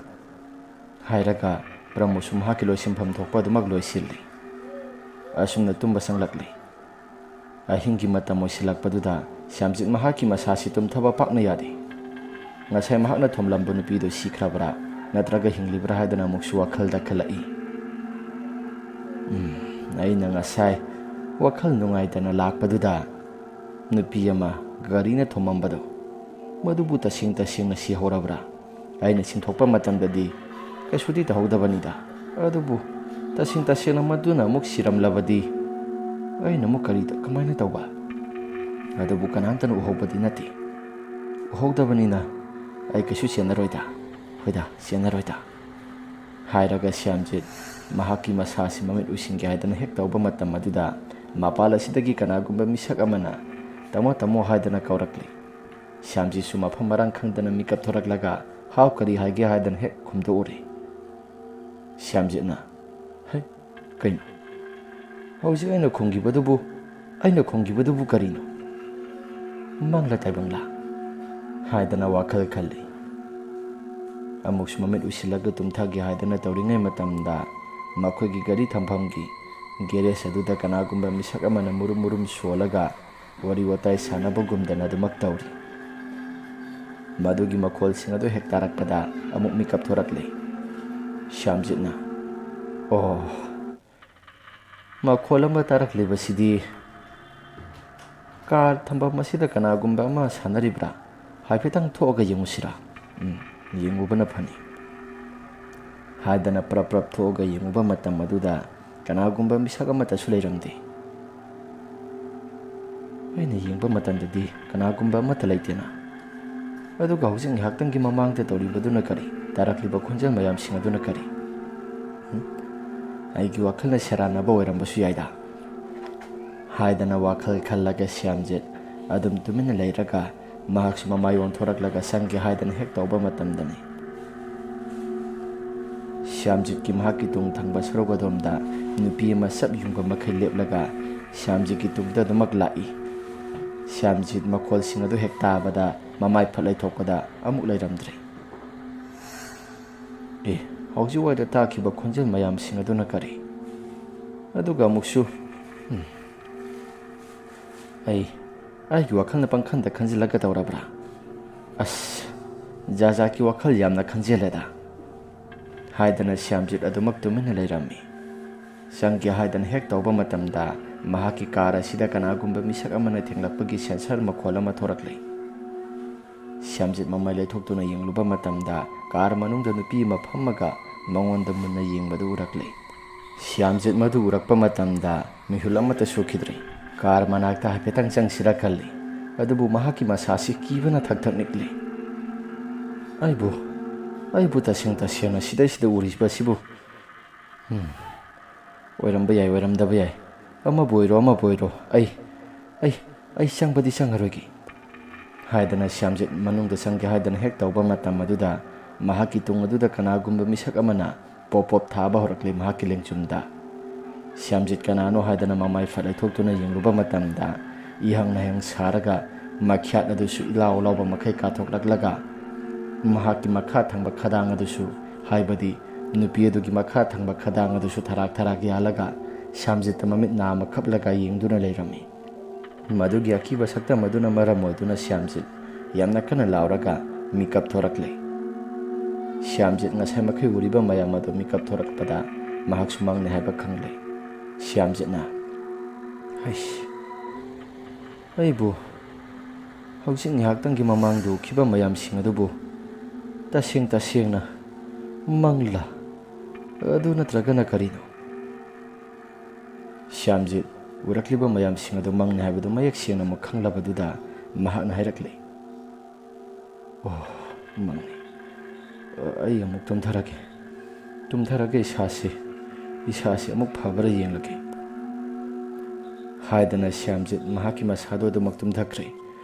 hairaga Pramusu mahaki loisimpham thokpa dumak loisilli asumna tumba sanglakli ahingi matam oisilakpaduda Shyamjit mahaki masasi tumthaba pakna yade. Ngasai mahakna thomlambu nupido sikhrabra natraga hinglibra haidana amuksu wakhalda khalai. Aina ngasai wakhal nungaidana lakpaduda nupi ama garina thomambado madubu tasingna sihorabra aina sinthokpa matamdadi kaisudi tahaudabanida adubu tasingna maduna amuk siramlabadi aina amuk karida kamaina tawba adubu kanantana uhobadi nati uhogdabanina ai kaisu senaroida hoida senaroida hairaga Shyamjit mahaki masasi mamit usingge haidana hek tawba matam aduda mapal asidagi kanagumba misak amana tamo haidana kaurakli. Shyamjit su mafam marang khangdana mikap thoraklaga haw kari haige haidana hek khumdo ure. Shyamjitna hai kaino hauji aina khongibadubu karino mangla taibangla haidana wakhal khalli amuksu mamit usilaga tumthagi haidana tawringai matamda makhoigi gari thamfamgi geresh aduda kanagumba misak amana murum solaga wari watai sanabagumdana dumak tawri madugi makhol sing adu hek tarakpada amuk mikap thorakle. Shyamjitna makhol ama tarakle basidi kar thambam masida kanagumba ama sanaribra haifetang thoga yengusira yengubana phani haidana prap thoga yenguba matam maduda kanagumba misaga mata sulairamde aina yengba matandadi kanagumba mata laitena aduga hujing haktangi mamangta tawribaduna kari tarakliba khonjal mayam singaduna kari aigi wakhalna saranaba oirambasu yaida haidana wakhal khallaga Shyamjit adum tumina leiraga mahaksu mamayon thoraklaga sangge haidana hek tawba matamdani Shyamjit ki mahaki tung thangba sorogadomda nupi ama sab yungba makhai leplaga Shyamjit ki tungda dumak lai. Shyamjit makhol sing adu hek tabada mamai phalai thokpada amuk lairamdre. Hauji waida takhiba khonjal mayam sing aduna kari aduga amuksu ai wakhalna pangkhanda khanjilaga tawrabra as jaja ki wakhal yamna khanjeleda haidana Shyamjit adumak tumina lairami ꯆꯪꯒꯦ ꯍꯥꯏꯗꯅ ꯍꯦꯛ ꯇꯧꯕ ꯃꯇꯝꯗ ꯃꯍꯥꯛꯀꯤ car ꯑꯁꯤꯗ ꯀꯅꯥꯒꯨꯝꯕ ꯃꯤꯁꯛ ꯑꯃꯅ ꯊꯦꯡꯂꯛꯄꯒꯤ ꯁꯦꯟꯁꯔ ꯃꯈꯣꯜ ꯑꯃ ꯊꯣꯔꯛꯂꯦ꯫ ꯁ꯭ꯌꯥꯝꯖꯤꯠ ꯃꯃꯥꯏ ꯂꯩꯊꯣꯛꯇꯨꯅ ꯌꯦꯡꯂꯨꯕ ꯃꯇꯝꯗ ꯀꯥꯔ ꯃꯅꯨꯡꯗ ꯅꯨꯄꯤ ꯑꯃ ꯐꯝꯃꯒ ꯃꯉꯣꯟꯗ ꯃꯨꯟꯅ ꯌꯦꯡꯕꯗꯨ ꯎꯔꯛꯂꯦ꯫ ꯁ꯭ꯌꯥꯝꯖꯤꯠ ꯃꯗꯨ ꯎꯔꯛꯄ ꯃꯇꯝꯗ ꯃꯤꯍꯨꯜ ꯑꯃꯠꯇ ꯁꯣꯛꯈꯤꯗ꯭ꯔꯦ꯫ ꯀꯥꯔ ꯃꯅꯥꯛꯇ ꯍꯥꯏꯐꯦꯠꯇꯪ ꯆꯪꯁꯤꯔ ꯈꯜꯂꯤ, ꯑꯗꯨꯕꯨ ꯃꯍꯥꯛꯀꯤ ꯃꯁꯥꯁꯤ ꯀꯤꯕꯅ ꯊꯛ ꯊꯛ ꯅꯤꯛꯂꯤ꯫ ꯑꯩꯕꯨ ꯇꯁꯦꯡꯅ ꯁꯤꯗꯩꯁꯤꯗ ꯎꯔꯤꯕꯁꯤꯕꯨ ꯑꯣꯏꯔꯝꯕ ꯌꯥꯏ, ꯑꯣꯏꯔꯝꯗꯕ ꯌꯥꯏ, ꯑꯃꯕꯨ ꯑꯣꯏꯔꯣ ꯑꯩ ꯆꯪꯕꯗꯤ ꯆꯪꯉꯔꯣꯏꯒꯦ ꯍꯥꯏꯗꯅ ꯁ꯭ꯌꯥꯝꯖꯤꯠ ꯃꯅꯨꯡꯗ ꯆꯪꯒꯦ ꯍꯥꯏꯗꯅ ꯍꯦꯛ ꯇꯧꯕ ꯃꯇꯝ ꯑꯗꯨꯗ ꯃꯍꯥꯛꯀꯤ ꯇꯨꯡ ꯑꯗꯨꯗ ꯀꯅꯥꯒꯨꯝꯕ ꯃꯤꯁꯛ ꯑꯃꯅ ꯄꯣꯞ ꯄꯣꯞ ꯊꯥꯕ ꯍꯧꯔꯛꯂꯦ ꯃꯍꯥꯛꯀꯤ ꯂꯦꯡꯖꯨꯝꯗ꯫ ꯁ꯭ꯌꯥꯝꯖꯤꯠ ꯀꯅꯥꯅꯣ ꯍꯥꯏꯗꯅ ꯃꯃꯥꯏ ꯐꯠ ꯂꯩꯊꯣꯛꯇꯨꯅ ꯌꯦꯡꯂꯨꯕ ꯃꯇꯝꯗ ꯏꯍꯪ ꯅꯍꯪ ꯁꯥꯔꯒ ꯃꯈ꯭ꯌꯥꯠ ꯑꯗꯨꯁꯨ ꯏꯂꯥꯎ ꯂꯥꯎꯕ ꯃꯈꯩ ꯀꯥꯊꯣꯛꯂꯛꯂꯒ ꯃꯍꯥꯛꯀꯤ ꯃꯈꯥ ꯊꯪꯕ ꯈꯗꯥꯡ ꯑꯗꯨꯁꯨ, ꯍꯥꯏꯕꯗꯤ ꯅꯨꯄꯤ ꯑꯗꯨꯒꯤ ꯃꯈꯥ ꯊꯪꯕ ꯈꯗꯥꯡ ꯑꯗꯨꯁꯨ ꯊꯔꯥꯛ ꯊꯔꯥꯛ ꯌꯥꯜꯂꯒ ꯁ꯭ꯌꯥꯝꯖꯤꯠꯇ ꯃꯃꯤꯠ ꯅꯥꯝꯃ ꯈꯞꯂꯒ ꯌꯦꯡꯗꯨꯅ ꯂꯩꯔꯝꯃꯤ꯫ ꯃꯗꯨꯒꯤ ꯑꯀꯤꯕ ꯁꯛꯇꯝ ꯑꯗꯨꯅ ꯃꯔꯝ ꯑꯣꯏꯗꯨꯅ ꯁ꯭ꯌꯥꯝꯖꯤꯠ ꯌꯥꯝꯅ ꯀꯟꯅ ꯂꯥꯎꯔꯒ ꯃꯤꯀꯞ ꯊꯣꯔꯛꯂꯦ꯫ ꯁ꯭ꯌꯥꯝꯖꯤꯠ ꯉꯁꯥꯏ ꯃꯈꯩ ꯎꯔꯤꯕ ꯃꯌꯥꯝ ꯑꯗꯨ ꯃꯤꯀꯞ ꯊꯣꯔꯛꯄꯗ ꯃꯍꯥꯛꯁꯨ ꯃꯪꯅꯤ ꯍꯥꯏꯕ ꯈꯪꯂꯦ꯫ ꯁ꯭ꯌꯥꯝꯖꯤꯠꯅ ꯑꯩꯕꯨ ꯍꯧꯖꯤꯛ ꯉꯥꯏꯍꯥꯛꯇꯪꯒꯤ ꯃꯃꯥꯡꯗ ꯎꯈꯤꯕ ꯃꯌꯥꯝꯁꯤꯡ ꯑꯗꯨꯕꯨ ꯇꯁꯦꯡꯅ ꯃꯪꯂꯥ ꯑꯗꯨ ꯅꯠꯇ꯭ꯔꯒꯅ ꯀꯔꯤꯅꯣ? ꯁ꯭ꯌꯥꯝꯖꯤꯠ ꯎꯔꯛꯂꯤꯕ ꯃꯌꯥꯝꯁꯤꯡ ꯑꯗꯨ ꯃꯪꯅꯤ ꯍꯥꯏꯕꯗꯨ ꯃꯌꯦꯛ ꯁꯦꯡꯅ ꯑꯃꯨꯛ ꯈꯪꯂꯕꯗꯨꯗ ꯃꯍꯥꯛꯅ ꯍꯥꯏꯔꯛꯂꯦ, ꯃꯪꯅꯤ, ꯑꯩ ꯑꯃꯨꯛ ꯇꯨꯝꯊꯔꯒꯦ ꯏꯁꯥꯁꯤ ꯑꯃꯨꯛ ꯐꯕ꯭ꯔꯥ ꯌꯦꯡꯂꯒꯦ ꯍꯥꯏꯗꯅ ꯁ꯭ꯌꯥꯝꯖꯤꯠ ꯃꯍꯥꯛꯀꯤ ꯃꯁꯥꯗꯨ ꯑꯗꯨꯃꯛ ꯇꯨꯝꯊꯈ꯭ꯔꯦ꯫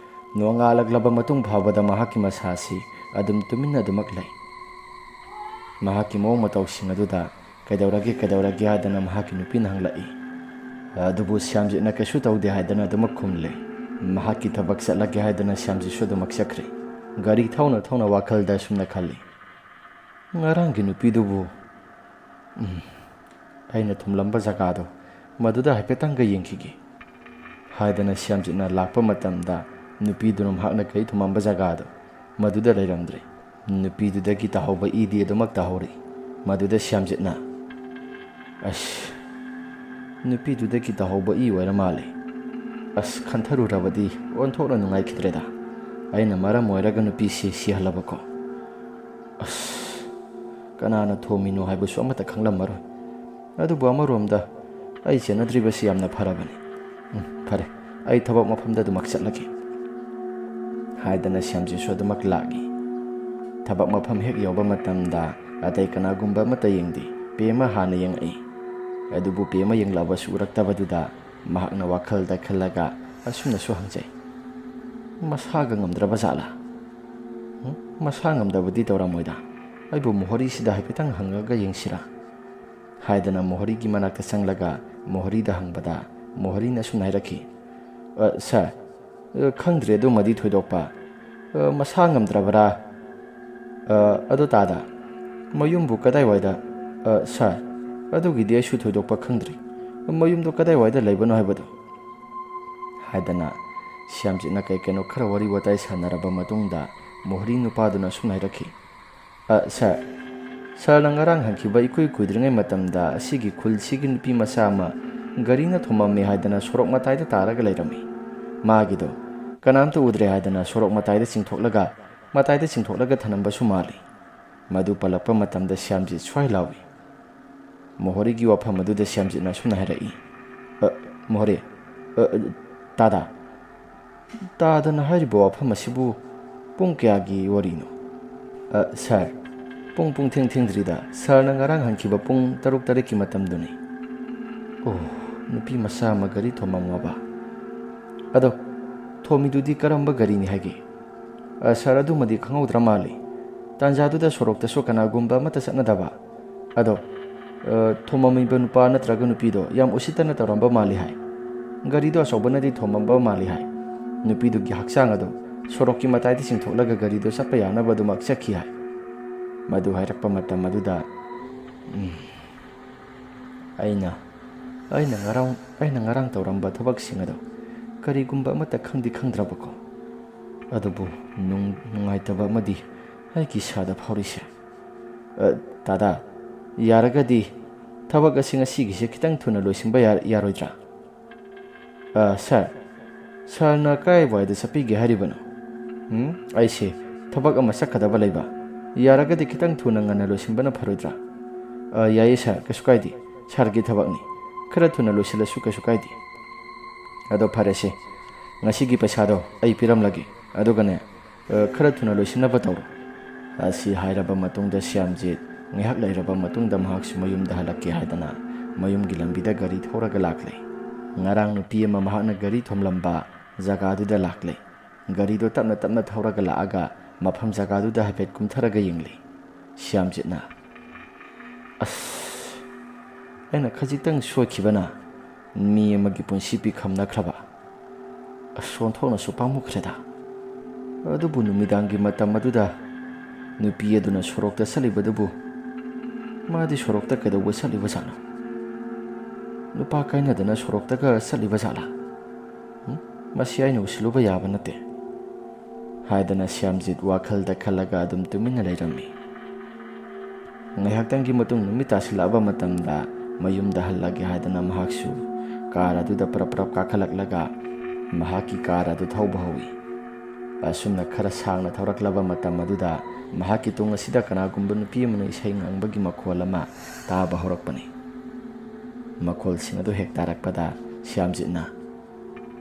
ꯅꯣꯡꯉꯥꯜꯂꯛꯂꯕ ꯃꯇꯨꯡ ꯐꯥꯎꯕꯗ ꯃꯍꯥꯛꯀꯤ ꯃꯁꯥꯁꯤ ꯑꯗꯨꯝ ꯇꯨꯃꯤꯟꯅ ꯑꯗꯨꯃꯛ ꯂꯩ꯫ ꯃꯍꯥꯛꯀꯤ ꯃꯑꯣꯡ ꯃꯇꯧꯁꯤꯡ ꯑꯗꯨꯗ ꯀꯩꯗꯧꯔꯒꯦ ꯍꯥꯏꯗꯅ ꯃꯍꯥꯛꯀꯤ ꯅꯨꯄꯤꯅ ꯍꯪꯂꯛꯏ꯫ ꯑꯗꯨꯕꯨ ꯁ꯭ꯌꯥꯝꯖꯤꯠꯅ ꯀꯩꯁꯨ ꯇꯧꯗꯦ ꯍꯥꯏꯗꯅ ꯑꯗꯨꯃꯛ ꯈꯨꯝꯂꯦ꯫ ꯃꯍꯥꯛꯀꯤ ꯊꯕꯛ ꯆꯠꯂꯒꯦ ꯍꯥꯏꯗꯅ ꯁ꯭ꯌꯥꯝꯖꯤꯠꯁꯨ ꯑꯗꯨꯃꯛ ꯆꯠꯈ꯭ꯔꯦ꯫ ꯒꯥꯔꯤ ꯊꯧꯅ ꯋꯥꯈꯜꯗ ꯑꯁꯨꯝꯅ ꯈꯜꯂꯤ, ꯉꯔꯥꯡꯒꯤ ꯅꯨꯄꯤꯗꯨꯕꯨ ꯑꯩꯅ ꯊꯨꯝꯂꯝꯕ ꯖꯒꯥꯗꯣ ꯃꯗꯨꯗ ꯍꯥꯏꯐꯦꯠꯇꯪꯒ ꯌꯦꯡꯈꯤꯒꯦ ꯍꯥꯏꯗꯅ ꯁ꯭ꯌꯥꯝꯖꯤꯠꯅ ꯂꯥꯛꯄ ꯃꯇꯝꯗ ꯅꯨꯄꯤꯗꯨꯅ ꯃꯍꯥꯛꯅ ꯒꯥꯔꯤ ꯊꯨꯝꯃꯝꯕ ꯖꯒꯥꯗꯣ ꯃꯗꯨꯗ ꯂꯩꯔꯝꯗ꯭ꯔꯦ꯫ ꯅꯨꯄꯤꯗꯨꯗꯒꯤ ꯇꯥꯍꯧꯕ ꯏꯗꯤ ꯑꯗꯨꯃꯛ ꯇꯥꯍꯧꯔꯤ꯫ ꯃꯗꯨꯗ ꯁ꯭ꯌꯥꯝꯖꯤꯠꯅ ꯅꯨꯄꯤꯗꯨꯗꯒꯤ ꯇꯥꯍꯧꯕ ꯏ ꯑꯣꯏꯔ ꯃꯥꯜꯂꯦ, ꯈꯟꯊꯔꯨꯔꯕꯗꯤ ꯑꯣꯟꯊꯣꯛꯅ ꯅꯨꯡꯉꯥꯏꯈꯤꯗ꯭ꯔꯦꯗ, ꯑꯩꯅ ꯃꯔꯝ ꯑꯣꯏꯔꯒ ꯅꯨꯄꯤꯁꯤ ꯁꯤꯍꯜꯂꯕꯀꯣ, ꯀꯅꯥꯅ ꯊꯣꯝꯃꯤꯅꯣ ꯍꯥꯏꯕꯁꯨ ꯑꯃꯠꯇ ꯈꯪꯂꯝꯃꯔꯣꯏ꯫ ꯑꯗꯨꯕꯨ ꯑꯃꯔꯣꯝꯗ ꯑꯩ ꯆꯦꯟꯅꯗ꯭ꯔꯤꯕꯁꯤ ꯌꯥꯝꯅ ꯐꯔꯕꯅꯤ, ꯐꯔꯦ, ꯑꯩ ꯊꯕꯛ ꯃꯐꯝꯗ ꯑꯗꯨꯃꯛ ꯆꯠꯂꯒꯦ ꯍꯥꯏꯗꯅ ꯁ꯭ꯌꯥꯝꯖꯤꯠꯁꯨ ꯑꯗꯨꯃꯛ ꯂꯥꯛꯏ꯫ ꯊꯕꯛ ꯃꯐꯝ ꯍꯦꯛ ꯌꯧꯕ ꯃꯇꯝꯗ ꯑꯇꯩ ꯀꯅꯥꯒꯨꯝꯕ ꯑꯃꯠꯇ ꯌꯦꯡꯗꯦ, ꯄꯦꯃ ꯍꯥꯟꯅ ꯌꯦꯡꯉꯛꯏ꯫ ꯑꯗꯨꯕꯨ ꯄꯦꯃ ꯌꯦꯡꯂꯛꯑꯕꯁꯨ ꯎꯔꯛꯇꯕꯗꯨꯗ ꯃꯍꯥꯛꯅ ꯋꯥꯈꯜꯗ ꯈꯜꯂꯒ ꯑꯁꯨꯝꯅꯁꯨ ꯍꯪꯖꯩ, ꯃꯁꯥꯒ ꯉꯝꯗ꯭ꯔꯕ ꯖꯥꯠꯂꯥ? ꯃꯁꯥ ꯉꯝꯗꯕꯗꯤ ꯇꯧꯔꯝꯃꯣꯏꯗ, ꯑꯩꯕꯨ ꯃꯣꯍꯣꯔꯤꯁꯤꯗ ꯍꯥꯏꯐꯦꯠꯇꯪ ꯍꯪꯉꯒ ꯌꯦꯡꯁꯤꯔꯥ ꯍꯥꯏꯗꯅ ꯃꯣꯍꯣꯔꯤꯒꯤ ꯃꯅꯥꯛꯇ ꯆꯪꯂꯒ ꯃꯣꯍꯣꯔꯤꯗ ꯍꯪꯕꯗ ꯃꯣꯍꯣꯔꯤꯅ ꯑꯁꯨꯝꯅ ꯍꯥꯏꯔꯛꯈꯤ, ꯁꯥꯔ, ꯈꯪꯗ꯭ꯔꯦ ꯑꯗꯨꯃꯗꯤ ꯊꯣꯏꯗꯣꯛꯄ, ꯃꯁꯥ ꯉꯝꯗ꯭ꯔꯕꯔꯥ? ꯑꯗꯣ ꯇꯥꯗ, ꯃꯌꯨꯝꯕꯨ ꯀꯗꯥꯏꯋꯥꯏꯗ? ꯁꯥꯔ, ꯑꯗꯨꯒꯤꯗꯤ ꯑꯩꯁꯨ ꯊꯣꯏꯗꯣꯛꯄ ꯈꯪꯗ꯭ꯔꯤ, ꯃꯌꯨꯝꯗꯣ ꯀꯗꯥꯏꯋꯥꯏꯗ ꯂꯩꯕꯅꯣ ꯍꯥꯏꯕꯗꯣ ꯍꯥꯏꯗꯅ ꯁ꯭ꯌꯥꯝꯖꯤꯠꯅ ꯀꯩꯅꯣ ꯈꯔ ꯋꯥꯔꯤ ꯋꯥꯇꯥꯏ ꯁꯥꯟꯅꯔꯕ ꯃꯇꯨꯡꯗ ꯃꯣꯍꯣꯔꯤ ꯅꯨꯄꯥꯗꯨꯅ ꯑꯁꯨꯝꯅ ꯍꯥꯏꯔꯛꯈꯤ, ꯁꯥꯔꯅ ꯉꯔꯥꯡ ꯍꯟꯈꯤꯕ ꯏꯀꯨꯏ ꯀꯨꯏꯗ꯭ꯔꯤꯉꯩ ꯃꯇꯝꯗ ꯑꯁꯤꯒꯤ ꯈꯨꯜꯁꯤꯒꯤ ꯅꯨꯄꯤ ꯃꯆꯥ ꯑꯃ ꯒꯥꯔꯤꯅ ꯊꯣꯝꯃꯝꯃꯤ ꯍꯥꯏꯗꯅ ꯁꯣꯔꯣꯛ ꯃꯇꯥꯏꯗ ꯇꯥꯔꯒ ꯂꯩꯔꯝꯃꯤ꯫ ꯃꯥꯒꯤꯗꯣ ꯀꯅꯥꯝꯇ ꯎꯗ꯭ꯔꯦ ꯍꯥꯏꯗꯅ ꯁꯣꯔꯣꯛ ꯃꯇꯥꯏꯗ ꯆꯤꯡꯊꯣꯛꯂꯒ ꯊꯅꯝꯕꯁꯨ ꯃꯥꯜꯂꯤ꯫ ꯃꯗꯨ ꯄꯜꯂꯛꯄ ꯃꯇꯝꯗ ꯁ꯭ꯌꯥꯝꯖꯤꯠ ꯁ꯭ꯋꯥꯏ ꯂꯥꯎꯏ꯫ ꯃꯣꯍꯣꯔꯤꯒꯤ ꯋꯥꯐꯝ ꯑꯗꯨꯗ ꯁ꯭ꯌꯥꯝꯖꯤꯠꯅ ꯑꯁꯨꯝꯅ ꯍꯥꯏꯔꯛꯏ, ꯃꯣꯍꯣꯔꯤ, ꯇꯥꯗꯅ ꯍꯥꯏꯔꯤꯕ ꯋꯥꯐꯝ ꯑꯁꯤꯕꯨ ꯄꯨꯡ ꯀꯌꯥꯒꯤ ꯋꯥꯔꯤꯅꯣ? ꯁꯥꯔ, ꯄꯨꯡ ꯊꯦꯡꯗ꯭ꯔꯤꯗ, ꯁꯥꯔꯅ ꯉꯔꯥꯡ ꯍꯟꯈꯤꯕ ꯄꯨꯡ 6-7ꯀꯤ ꯃꯇꯝꯗꯨꯅꯤ꯫ ꯅꯨꯄꯤ ꯃꯆꯥ ꯑꯃ ꯒꯥꯔꯤ ꯊꯣꯝꯃꯝꯃꯕ? ꯑꯗꯣ ꯊꯣꯝꯃꯤꯗꯨꯗꯤ ꯀꯔꯝꯕ ꯒꯥꯔꯤꯅꯤ ꯍꯥꯏꯒꯦ? ꯁꯥꯔ, ꯑꯗꯨꯃꯗꯤ ꯈꯪꯍꯧꯗ꯭ꯔ ꯃꯥꯜꯂꯤ, ꯇꯥꯟꯖꯥꯗꯨꯗ ꯁꯣꯔꯣꯛꯇꯁꯨ ꯀꯅꯥꯒꯨꯝꯕ ꯑꯃꯠꯇ ꯆꯠꯅꯗꯕ, ꯑꯗꯣ ꯊꯣꯝꯃꯝꯃꯤꯕ ꯅꯨꯄꯥ ꯅꯠꯇ꯭ꯔꯒ ꯅꯨꯄꯤꯗꯣ ꯌꯥꯝ ꯎꯁꯤꯠꯇꯅ ꯇꯧꯔꯝꯕ ꯃꯥꯜꯂꯤ ꯍꯥꯏ꯫ ꯒꯥꯔꯤꯗꯣ ꯑꯆꯧꯕꯅꯗꯤ ꯊꯣꯝꯃꯝꯕ ꯃꯥꯜꯂꯤ ꯍꯥꯏ꯫ ꯅꯨꯄꯤꯗꯨꯒꯤ ꯍꯛꯆꯥꯡ ꯑꯗꯨ ꯁꯣꯔꯣꯛꯀꯤ ꯃꯇꯥꯏꯗ ꯆꯤꯡꯊꯣꯛꯂꯒ ꯒꯥꯔꯤꯗꯣ ꯆꯠꯄ ꯌꯥꯅꯕ ꯑꯗꯨꯃꯛ ꯆꯠꯈꯤ ꯍꯥꯏ꯫ ꯃꯗꯨ ꯍꯥꯏꯔꯛꯄ ꯃꯇꯝ ꯑꯗꯨꯗ ꯑꯩꯅ ꯉꯔꯥꯡ ꯇꯧꯔꯝꯕ ꯊꯕꯛꯁꯤꯡ ꯑꯗꯣ ꯀꯔꯤꯒꯨꯝꯕ ꯑꯃꯠꯇ ꯈꯪꯗ꯭ꯔꯕꯀꯣ, ꯑꯗꯨꯕꯨ ꯅꯨꯡꯉꯥꯏꯇꯕ ꯑꯃꯗꯤ ꯑꯩꯒꯤ ꯏꯁꯥꯗ ꯐꯥꯎꯔꯤꯁꯦ꯫ ꯗꯥꯗꯥ, ꯌꯥꯔꯒꯗꯤ ꯊꯕꯛ ꯑꯁꯤ ꯉꯁꯤꯒꯤꯁꯦ ꯈꯤꯇꯪ ꯊꯨꯅ ꯂꯣꯏꯁꯤꯟꯕ ꯌꯥꯔꯣꯏꯗ꯭ꯔꯥ? ꯁꯥꯔ, ꯁꯥꯔꯅ ꯀꯥꯏꯋꯥꯏꯗ ꯆꯠꯄꯤꯒꯦ ꯍꯥꯏꯔꯤꯕꯅꯣ? ꯑꯩꯁꯦ ꯊꯕꯛ ꯑꯃ ꯆꯠꯀꯗꯕ ꯂꯩꯕ. ꯌꯥꯔꯒꯗꯤ ꯈꯤꯇꯪ ꯊꯨꯅ ꯉꯟꯅ ꯂꯣꯏꯁꯤꯟꯕꯅ ꯐꯔꯣꯏꯗ꯭ꯔꯥ? ꯌꯥꯏꯌꯦ ꯁꯥꯔ, ꯀꯩꯁꯨ ꯀꯥꯏꯗꯦ. ꯁꯥꯔꯒꯤ ꯊꯕꯛꯅꯤ. ꯈꯔ ꯊꯨꯅ ꯂꯣꯏꯁꯤꯜꯂꯁꯨ ꯀꯩꯁꯨ ꯀꯥꯏꯗꯦ. ꯑꯗꯣ ꯐꯔꯦꯁꯦ. ꯉꯁꯤꯒꯤ ꯄꯩꯁꯥꯗꯣ ꯑꯩ ꯄꯤꯔꯝꯂꯒꯦ. ꯑꯗꯨꯒꯅꯦ, ꯈꯔ ꯊꯨꯅ ꯂꯣꯏꯁꯤꯟꯅꯕ ꯇꯧꯔꯣ꯫ ꯑꯁꯤ ꯍꯥꯏꯔꯕ ꯃꯇꯨꯡꯗ ꯁ꯭ꯌꯥꯝꯖꯤꯠ ꯉꯥꯏꯍꯥꯛ ꯂꯩꯔꯕ ꯃꯇꯨꯡꯗ ꯃꯍꯥꯛꯁꯨ ꯃꯌꯨꯝꯗ ꯍꯜꯂꯛꯀꯦ ꯍꯥꯏꯗꯅ ꯃꯌꯨꯝꯒꯤ ꯂꯝꯕꯤꯗ ꯒꯥꯔꯤ ꯊꯧꯔꯒ ꯂꯥꯛꯂꯦ꯫ ꯉꯔꯥꯡ ꯅꯨꯄꯤ ꯑꯃ ꯃꯍꯥꯛꯅ ꯒꯥꯔꯤ ꯊꯣꯝꯂꯝꯕ ꯖꯒꯥꯗꯨꯗ ꯂꯥꯛꯂꯦ꯫ ꯒꯥꯔꯤꯗꯣ ꯇꯞꯅ ꯇꯞꯅ ꯊꯧꯔꯒ ꯂꯥꯛꯑꯒ ꯃꯐꯝ ꯖꯒꯥꯗꯨꯗ ꯍꯥꯏꯐꯦꯠ ꯀꯨꯝꯊꯔꯒ ꯌꯦꯡꯂꯦ꯫ ꯁ꯭ꯌꯥꯝꯖꯤꯠꯅ, ꯑꯁ, ꯑꯩꯅ ꯈꯖꯤꯛꯇꯪ ꯁꯣꯏꯈꯤꯕꯅ ꯃꯤ ꯑꯃꯒꯤ ꯄꯨꯟꯁꯤ ꯄꯤꯈꯝꯅꯈ꯭ꯔꯕ. ꯑꯣꯟꯊꯣꯛꯅꯁꯨ ꯄꯥꯝꯃꯨꯈ꯭ꯔꯦꯗ. ꯑꯗꯨꯕꯨ ꯅꯨꯃꯤꯗꯥꯡꯒꯤ ꯃꯇꯝ ꯑꯗꯨꯗ ꯅꯨꯄꯤ ꯑꯗꯨꯅ ꯁꯣꯔꯣꯛꯇ ꯆꯠꯂꯤꯕꯗꯨꯕꯨ ꯃꯥꯗꯤ ꯁꯣꯔꯣꯛꯇ ꯀꯩꯗꯧꯕ ꯆꯠꯂꯤꯕ ꯖꯥꯠꯅꯣ? ꯅꯨꯄꯥ ꯀꯥꯏꯅꯗꯅ ꯁꯣꯔꯣꯛꯇꯒ ꯆꯠꯂꯤꯕ ꯖꯥꯠꯂꯥ? ꯃꯁꯤ ꯑꯩꯅ ꯎꯁꯤꯜꯂꯨꯕ ꯌꯥꯕ ꯅꯠꯇꯦ ꯍꯥꯏꯗꯅ ꯁ꯭ꯌꯥꯝꯖꯤꯠ ꯋꯥꯈꯜꯗ ꯈꯜꯂꯒ ꯑꯗꯨꯝ ꯇꯨꯃꯤꯟꯅ ꯂꯩꯔꯝꯃꯤ꯫ ꯉꯥꯏꯍꯥꯛꯇꯪꯒꯤ ꯃꯇꯨꯡ ꯅꯨꯃꯤꯠ ꯇꯥꯁꯤꯜꯂꯛꯑꯕ ꯃꯇꯝꯗ ꯃꯌꯨꯝꯗ ꯍꯜꯂꯒꯦ ꯍꯥꯏꯗꯅ ꯃꯍꯥꯛꯁꯨ ꯀꯥꯔ ꯑꯗꯨꯗ ꯄꯔꯞ ꯄꯔꯞ ꯀꯥꯈꯠꯂꯛꯂꯒ ꯃꯍꯥꯛꯀꯤ ꯀꯥꯔ ꯑꯗꯨ ꯊꯧꯕ ꯍꯧꯏ꯫ ꯑꯁꯨꯝꯅ ꯈꯔ ꯁꯥꯡꯅ ꯊꯧꯔꯛꯂꯕ ꯃꯇꯝ ꯑꯗꯨꯗ ꯃꯍꯥꯛꯀꯤ ꯇꯨꯡ ꯑꯁꯤꯗ ꯀꯅꯥꯒꯨꯝꯕ ꯅꯨꯄꯤ ꯑꯃꯅ ꯏꯁꯩ ꯉꯪꯕꯒꯤ ꯃꯈꯣꯜ ꯑꯃ ꯇꯥꯕ ꯍꯧꯔꯛꯄꯅꯤ꯫ ꯃꯈꯣꯜꯁꯤꯡ ꯑꯗꯨ ꯍꯦꯛ ꯇꯥꯔꯛꯄꯗ ꯁ꯭ꯌꯥꯝꯖꯤꯠꯅ,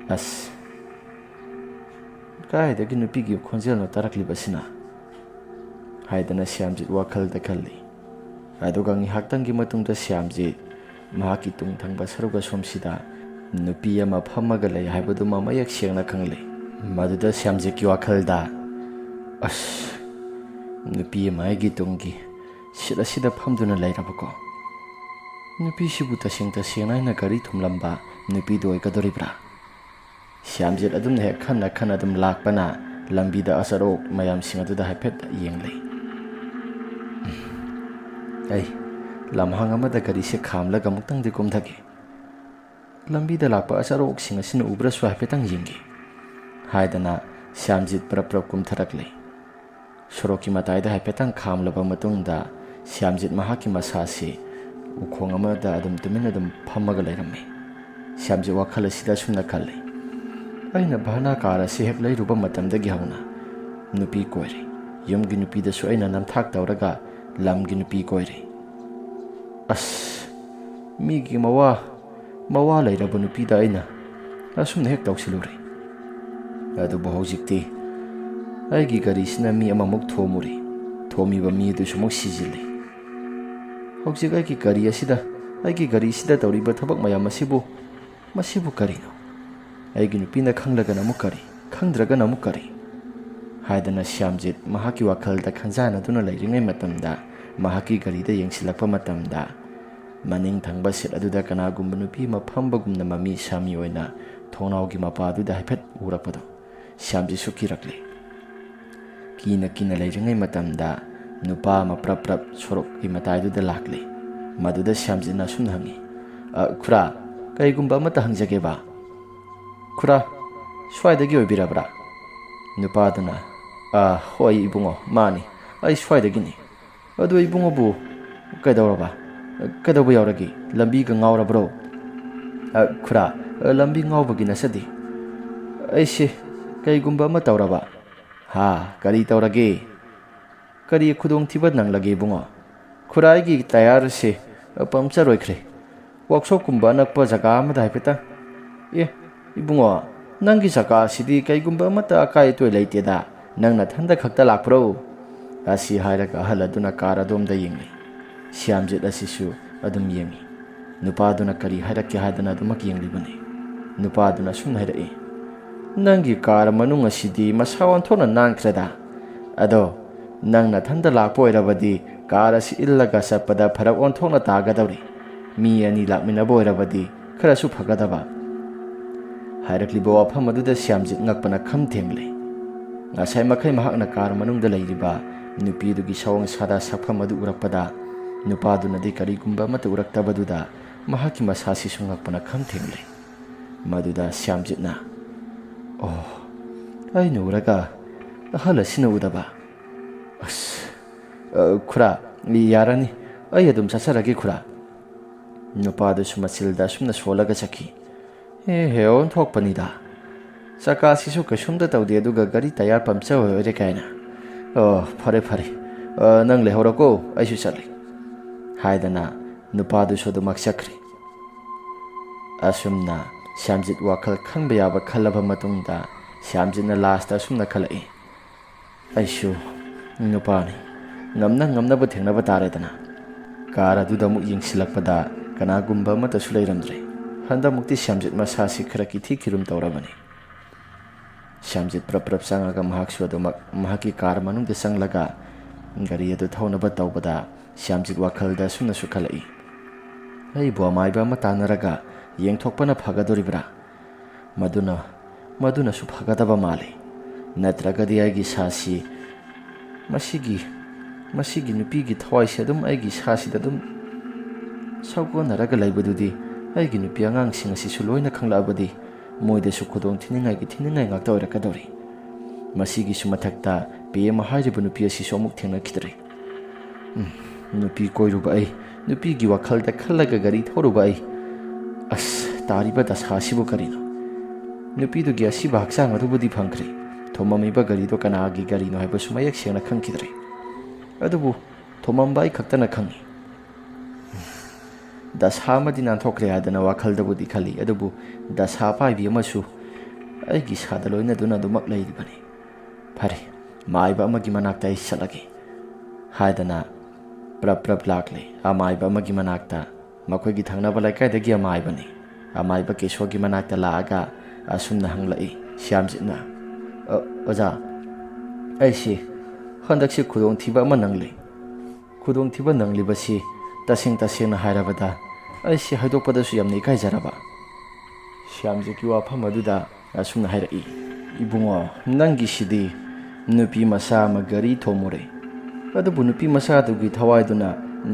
ꯑꯁ, ꯀꯥꯏꯗꯒꯤ ꯅꯨꯄꯤꯒꯤ ꯈꯣꯟꯖꯦꯜꯅꯣ ꯇꯥꯔꯛꯂꯤꯕꯁꯤꯅ ꯍꯥꯏꯗꯅ ꯁ꯭ꯌꯥꯝꯖꯤꯠ ꯋꯥꯈꯜꯗ ꯈꯜꯂꯤ꯫ ꯑꯗꯨꯒ ꯉꯥꯏꯍꯥꯛꯇꯪꯒꯤ ꯃꯇꯨꯡꯗ ꯁ꯭ꯌꯥꯝꯖꯤꯠ ꯃꯍꯥꯛꯀꯤ ꯇꯨꯡ ꯊꯪꯕ ꯁꯔꯨꯛ ꯑꯁꯣꯝꯁꯤꯗ ꯅꯨꯄꯤ ꯑꯃ ꯐꯝꯃꯒ ꯂꯩ ꯍꯥꯏꯕꯗꯨꯃ ꯃꯌꯦꯛ ꯁꯦꯡꯅ ꯈꯪꯂꯦ꯫ ꯃꯗꯨꯗ ꯁ꯭ꯌꯥꯝꯖꯤꯠꯀꯤ ꯋꯥꯈꯜꯗ, ꯑꯁ, ꯅꯨꯄꯤ ꯑꯃ ꯑꯩꯒꯤ ꯇꯨꯡꯒꯤ ꯁꯤꯠ ꯑꯁꯤꯗ ꯐꯝꯗꯨꯅ ꯂꯩꯔꯕꯀꯣ. ꯅꯨꯄꯤꯁꯤꯕꯨ ꯇꯁꯦꯡꯅ ꯑꯩꯅ ꯒꯥꯔꯤ ꯊꯨꯝꯂꯝꯕ ꯅꯨꯄꯤꯗꯨ ꯑꯣꯏꯒꯗꯣꯔꯤꯕ꯭ꯔꯥ? ꯁ꯭ꯌꯥꯝꯖꯤꯠ ꯑꯗꯨꯝꯅ ꯍꯦꯛ ꯈꯟꯅ ꯑꯗꯨꯝ ꯂꯥꯛꯄꯅ ꯂꯝꯕꯤꯗ ꯑꯆꯠ ꯑꯋꯣꯛ ꯃꯌꯥꯝꯁꯤꯡ ꯑꯗꯨꯗ ꯍꯥꯏꯐꯦꯠ ꯌꯦꯡꯂꯦ꯫ ꯑꯩ ꯂꯝꯍꯥꯡ ꯑꯃꯗ ꯒꯥꯔꯤꯁꯦ ꯈꯥꯝꯂꯒ ꯑꯃꯨꯛꯇꯪꯗꯤ ꯀꯨꯝꯊꯒꯦ. ꯂꯝꯕꯤꯗ ꯂꯥꯛꯄ ꯑꯆꯠ ꯑꯋꯣꯛꯁꯤꯡ ꯑꯁꯤꯅ ꯎꯕ꯭ꯔꯁꯨ ꯍꯥꯏꯐꯦꯠꯇꯪ ꯌꯦꯡꯒꯦ ꯍꯥꯏꯗꯅ ꯁ꯭ꯌꯥꯝꯖꯤꯠ ꯄꯔꯞ ꯄꯔꯞ ꯀꯨꯝꯊꯔꯛꯂꯦ꯫ ꯁꯣꯔꯣꯛꯀꯤ ꯃꯇꯥꯏꯗ ꯍꯥꯏꯐꯦꯠꯇꯪ ꯈꯥꯝꯂꯕ ꯃꯇꯨꯡꯗ ꯁ꯭ꯌꯥꯝꯖꯤꯠ ꯃꯍꯥꯛꯀꯤ ꯃꯁꯥꯁꯤ ꯎꯈꯣꯡ ꯑꯃꯗ ꯇꯨꯃꯤꯟꯅ ꯐꯝꯃꯒ ꯂꯩꯔꯝꯃꯤ꯫ ꯁ꯭ꯌꯥꯝꯖꯤꯠ ꯋꯥꯈꯜ ꯑꯁꯤꯗ ꯑꯁꯨꯝꯅ ꯈꯜꯂꯤ, ꯑꯩꯅ ꯚꯔꯅꯥ ꯀꯥꯔ ꯑꯁꯤ ꯍꯦꯛ ꯂꯩꯔꯨꯕ ꯃꯇꯝꯗꯒꯤ ꯍꯧꯅ ꯅꯨꯄꯤ ꯀꯣꯏꯔꯦ. ꯌꯨꯝꯒꯤ ꯅꯨꯄꯤꯗꯁꯨ ꯑꯩꯅ ꯅꯝꯊꯥꯛ ꯇꯧꯔꯒ ꯂꯝꯒꯤ ꯅꯨꯄꯤ ꯀꯣꯏꯔꯦ. ꯑꯁ, ꯃꯤꯒꯤ ꯃꯋꯥ ꯂꯩꯔꯕ ꯅꯨꯄꯤꯗ ꯑꯩꯅ ꯑꯁꯨꯝꯅ ꯍꯦꯛ ꯇꯧꯁꯤꯜꯂꯨꯔꯦ. ꯑꯗꯨꯕꯨ ꯍꯧꯖꯤꯛꯇꯤ ꯑꯩꯒꯤ ꯒꯥꯔꯤꯁꯤꯅ ꯃꯤ ꯑꯃꯃꯨꯛ ꯊꯣꯝꯃꯨꯔꯦ. ꯊꯣꯝꯃꯤꯕ ꯃꯤ ꯑꯗꯨꯁꯨ ꯑꯃꯨꯛ ꯁꯤꯖꯤꯜꯂꯤ. ꯍꯧꯖꯤꯛ ꯑꯩꯒꯤ ꯒꯥꯔꯤꯁꯤꯗ ꯇꯧꯔꯤꯕ ꯊꯕꯛ ꯃꯌꯥꯝ ꯃꯁꯤꯕꯨ ꯀꯔꯤꯅꯣ? ꯑꯩꯒꯤ ꯅꯨꯄꯤꯅ ꯈꯪꯂꯒꯅ ꯑꯃꯨꯛ ꯀꯔꯤ, ꯈꯪꯗ꯭ꯔꯒꯅ ꯑꯃꯨꯛ ꯀꯔꯤ ꯍꯥꯏꯗꯅ ꯁ꯭ꯌꯥꯝꯖꯤꯠ ꯃꯍꯥꯛꯀꯤ ꯋꯥꯈꯜꯗ ꯈꯟꯖꯥꯟꯅꯗꯨꯅ ꯂꯩꯔꯤꯉꯩ ꯃꯇꯝꯗ ꯃꯍꯥꯛꯀꯤ ꯒꯥꯔꯤꯗ ꯌꯦꯡꯁꯤꯜꯂꯛꯄ ꯃꯇꯝꯗ ꯃꯅꯤꯡ ꯊꯪꯕ ꯁꯤꯠ ꯑꯗꯨꯗ ꯀꯅꯥꯒꯨꯝꯕ ꯅꯨꯄꯤ ꯑꯃ ꯐꯝꯕꯒꯨꯝꯅ ꯃꯃꯤ ꯁꯥꯃꯤ ꯑꯣꯏꯅ ꯊꯣꯡꯅꯥꯎꯒꯤ ꯃꯄꯥꯗꯨꯗ ꯍꯥꯏꯐꯦꯠ ꯎꯔꯛꯄꯗꯣ ꯁ꯭ꯌꯥꯝꯖꯤꯠꯁꯨ ꯀꯤꯔꯛꯂꯦ꯫ ꯀꯤꯅ ꯂꯩꯔꯤꯉꯩ ꯃꯇꯝꯗ ꯅꯨꯄꯥ ꯑꯃ ꯄ꯭ꯔꯞ ꯁꯣꯔꯣꯛꯀꯤ ꯃꯇꯥꯏꯗꯨꯗ ꯂꯥꯛꯂꯦ꯫ ꯃꯗꯨꯗ ꯁ꯭ꯌꯥꯝꯖꯤꯠꯅ ꯑꯁꯨꯝꯅ ꯍꯪꯉꯤ, ꯈꯨꯔꯥ, ꯀꯩꯒꯨꯝꯕ ꯑꯃꯠꯇ ꯍꯪꯖꯒꯦꯕ? ꯈꯨꯔꯥ, ꯁ꯭ꯋꯥꯏꯗꯒꯤ ꯑꯣꯏꯕꯤꯔꯕ꯭ꯔꯥ? ꯅꯨꯄꯥꯗꯨꯅ, ꯍꯣꯏ ꯏꯕꯨꯡꯉꯣ, ꯃꯥꯅꯤ, ꯑꯩ ꯁ꯭ꯋꯥꯏꯗꯒꯤꯅꯤ. ꯑꯗꯨ ꯏꯕꯨꯡꯉꯣꯕꯨ ꯀꯩꯗꯧꯕ ꯌꯥꯎꯔꯒꯦ? ꯂꯝꯕꯤꯒ ꯉꯥꯎꯔꯕ꯭ꯔꯣ? ꯈꯨꯔꯥ, ꯂꯝꯕꯤ ꯉꯥꯎꯕꯒꯤ ꯅꯠꯆꯗꯦ. ꯑꯩꯁꯦ ꯀꯩꯒꯨꯝꯕ ꯑꯃ ꯇꯧꯔꯕ. ꯀꯔꯤ ꯇꯧꯔꯒꯦ? ꯀꯔꯤ ꯈꯨꯗꯣꯡꯊꯤꯕ ꯅꯪꯂꯒꯦ ꯏꯕꯨꯡꯉꯣ? ꯈꯨꯔꯥ, ꯑꯩꯒꯤ ꯇꯥꯌꯥꯔꯁꯦ ꯄꯝꯆꯔ ꯑꯣꯏꯈ꯭ꯔꯦ. ꯋꯥꯛꯁꯣꯞꯀꯨꯝꯕ ꯑꯅꯛꯄ ꯖꯒꯥ ꯑꯃꯗ ꯍꯥꯏꯐꯦꯠꯇꯪ. ꯏꯕꯨꯡꯉꯣ, ꯅꯪꯒꯤ ꯖꯒꯥꯁꯤꯗꯤ ꯀꯩꯒꯨꯝꯕ ꯑꯃꯠꯇ ꯑꯀꯥꯏ ꯑꯇꯣꯏ ꯂꯩꯇꯦꯗ. ꯅꯪ ꯅꯊꯟꯗ ꯈꯛꯇ ꯂꯥꯛꯄ꯭ꯔꯣ? ꯑꯁꯤ ꯍꯥꯏꯔꯒ ꯑꯍꯜ ꯑꯗꯨꯅ ꯀꯥꯔ ꯑꯗꯣꯝꯗ ꯌꯦꯡꯂꯤ꯫ ꯁ꯭ꯌꯥꯝꯖꯤꯠ ꯑꯁꯤꯁꯨ ꯑꯗꯨꯝ ꯌꯦꯡꯉꯤ. ꯅꯨꯄꯥꯗꯨꯅ ꯀꯔꯤ ꯍꯥꯏꯔꯛꯀꯦ ꯍꯥꯏꯗꯅ ꯑꯗꯨꯃꯛ ꯌꯦꯡꯂꯤꯕꯅꯤ. ꯅꯨꯄꯥꯗꯨꯅ ꯑꯁꯨꯝ ꯍꯥꯏꯔꯛꯏ, ꯅꯪꯒꯤ ꯀꯥꯔ ꯃꯅꯨꯡ ꯑꯁꯤꯗꯤ ꯃꯁꯥ ꯑꯣꯟꯊꯣꯛꯅ ꯅꯥꯟꯈ꯭ꯔꯦꯗ. ꯑꯗꯣ ꯅꯪ ꯅꯊꯟꯗ ꯂꯥꯛꯄ ꯑꯣꯏꯔꯕꯗꯤ ꯀꯥꯔ ꯑꯁꯤ ꯏꯜꯂꯒ ꯆꯠꯄꯗ ꯐꯔꯛ ꯑꯣꯟꯊꯣꯛꯅ ꯇꯥꯒꯗꯧꯔꯤ. ꯃꯤ ꯑꯅꯤ ꯂꯥꯛꯃꯤꯟꯅꯕ ꯑꯣꯏꯔꯕꯗꯤ ꯈꯔꯁꯨ ꯐꯒꯗꯕ. ꯍꯥꯏꯔꯛꯂꯤꯕ ꯋꯥꯐꯝ ꯑꯗꯨꯗ ꯁ꯭ꯌꯥꯝꯖꯤꯠ ꯉꯛꯄꯅ ꯈꯝ ꯊꯦꯡꯂꯦ꯫ ꯉꯁꯥꯏ ꯃꯈꯩ ꯃꯍꯥꯛꯅ ꯀꯥꯔ ꯃꯅꯨꯡꯗ ꯂꯩꯔꯤꯕ ꯅꯨꯄꯤꯗꯨꯒꯤ ꯁꯑꯣꯡ ꯁꯥꯗꯥ ꯁꯛꯐꯝ ꯑꯗꯨ ꯎꯔꯛꯄꯗ ꯅꯨꯄꯥꯗꯨꯅꯗꯤ ꯀꯔꯤꯒꯨꯝꯕ ꯑꯃꯠꯇ ꯎꯔꯛꯇꯕꯗꯨꯗ ꯃꯍꯥꯛꯀꯤ ꯃꯁꯥꯁꯤꯁꯨ ꯉꯛꯄꯅ ꯈꯝ ꯊꯦꯡꯂꯦ꯫ ꯃꯗꯨꯗ ꯁ꯭ꯌꯥꯝꯖꯤꯠꯅ, ꯑꯩꯅ ꯎꯔꯒ ꯑꯍꯜ ꯑꯁꯤꯅ ꯎꯗꯕ. ꯈꯨꯔꯥ, ꯌꯥꯔꯅꯤ, ꯑꯩ ꯑꯗꯨꯝ ꯆꯠꯆꯔꯒꯦ ꯈꯨꯔꯥ. नुपादुसु मचिलदा असुमना सोलगा चखी हे ओंथोकपनिदा चकासिसु कसुमदा तौदे अदुगा गाड़ी टायर पंचर होरे कायना फरे फरे नंग लेहौरको आइसु चले हायदना नुपादुसु दुमक चखरी असुमना श्यामजित वाखल खंबा याबा खलबा मतुंगदा श्यामजितना लास्ट असुमना खलई आइसु नुपानी ngamna bu thengna ba tare dana कार अदुदा मुक यिंगसिलकपदा कनागुम्बा अमतसु लैरमद्रे हंदा मुक्ति श्यामजित मसासी खरा किथि खिरुम तौरबनी श्यामजित प्रप्रप संगागा महाक्सु अदुमक महाकी कार मनुंग संगलगा गाड़ी अदु थौनबा तौबदा श्यामजित वाखलदा सुना सुखलई ऐ बुआमाइबा अमा तानरगा येंगथोकपना फगदोरिब्रा मदुना सु फगदबा माले नत्रगदि आइगी सासी मसीगी नुपीगी थवाइसे अदुम आइगी सासीदा अदुम सौगोनरगा लैबदुदि आइगी नुपी आंगांगसिंग असिसु लोइना खंगलाबदि मोइदसु खुदोंग थिनिंगाई ngakta oirakadori masigi su mathakta pm hairibu nupi asisu amuk thengnakhidre nupi koiruba ai nupi gi wakhalda khallaga gari thoruba ai as tariba dasasibu karino nupi du gi asiba haksang adubudi phangkhre thomamiba gari do kana gi gari no haiba sumayak sengna khangkhidre adubu thomambai khaktana khangi dashamadi nanthokre adana wakhaldabu khali adubu dasapa bi amasu aigi sada loina duna dumak leiribani phare maiba amagi manakta isalagi haidana prap lakle amaiba amagi manakta makoi gi thangna balai kai dagi amaibani amaiba kesogi manakta laaga asumna hanglai syamjitna oja aisi handakse khudong thiba ama nangle khudong thiba nangli basi tasing hairabada aisi haidokpadasu yamni kai jaraba Shyamji की वाफम अदुदा असुमना हाइरई इबुंगो नंगी सिदी नुपी मसा मा गरी थोमुरे अदुबु नुपी मसा दुगी थवाइदुना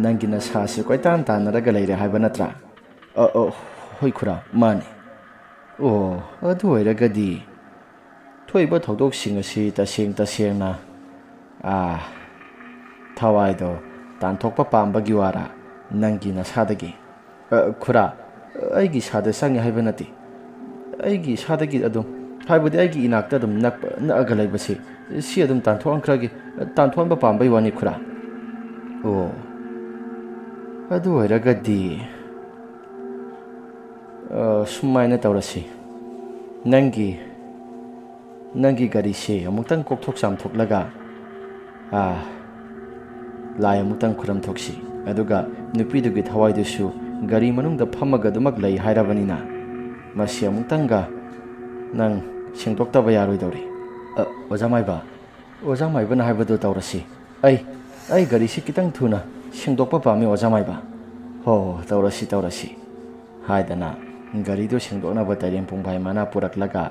नंगी ना सासे कोइतान तानरगा लैरे हाइबा नत्रा होय खुरा माने ओ अदु ओइरगदी थोइबा थौदोक सिंग असि तसेंना थवाइदो तानथोकपा पाम्बगी वारा नंगी ना सादगी खुरा आइगी सादा संगे हाइबा नति आइगी सादगी अदुम हाइबदि आइगी इनाक्ता अदुम नअगा लैबसे सि अदुम तानथोंबा पाम्बै वानि खुरा ओ अदु ओइरगदि सुमाइना तौरसि नंगी गाड़ी से अमुक्तंग कोकथोक सामथोकलगा लाय अमुक्तंग खुरम थोक्सी अदुगा नुपीदुगी थवाइदुसु गाड़ी मनुंगदा फमगा दुमक लै हाइराबनिना मसी अमुक्तंगा नंग सिंगदोक्तबा यारोइदौरि ओजामाइबा हाइबदो तौरसि आई गाड़ी से कितंग थुना सिंगदोक्पा पामे ओजामाइबा हो तौरसि हाइदना गाड़ी दो सिंगदोकनाबा ताइरें पुंगभाइ माना पुरकलगा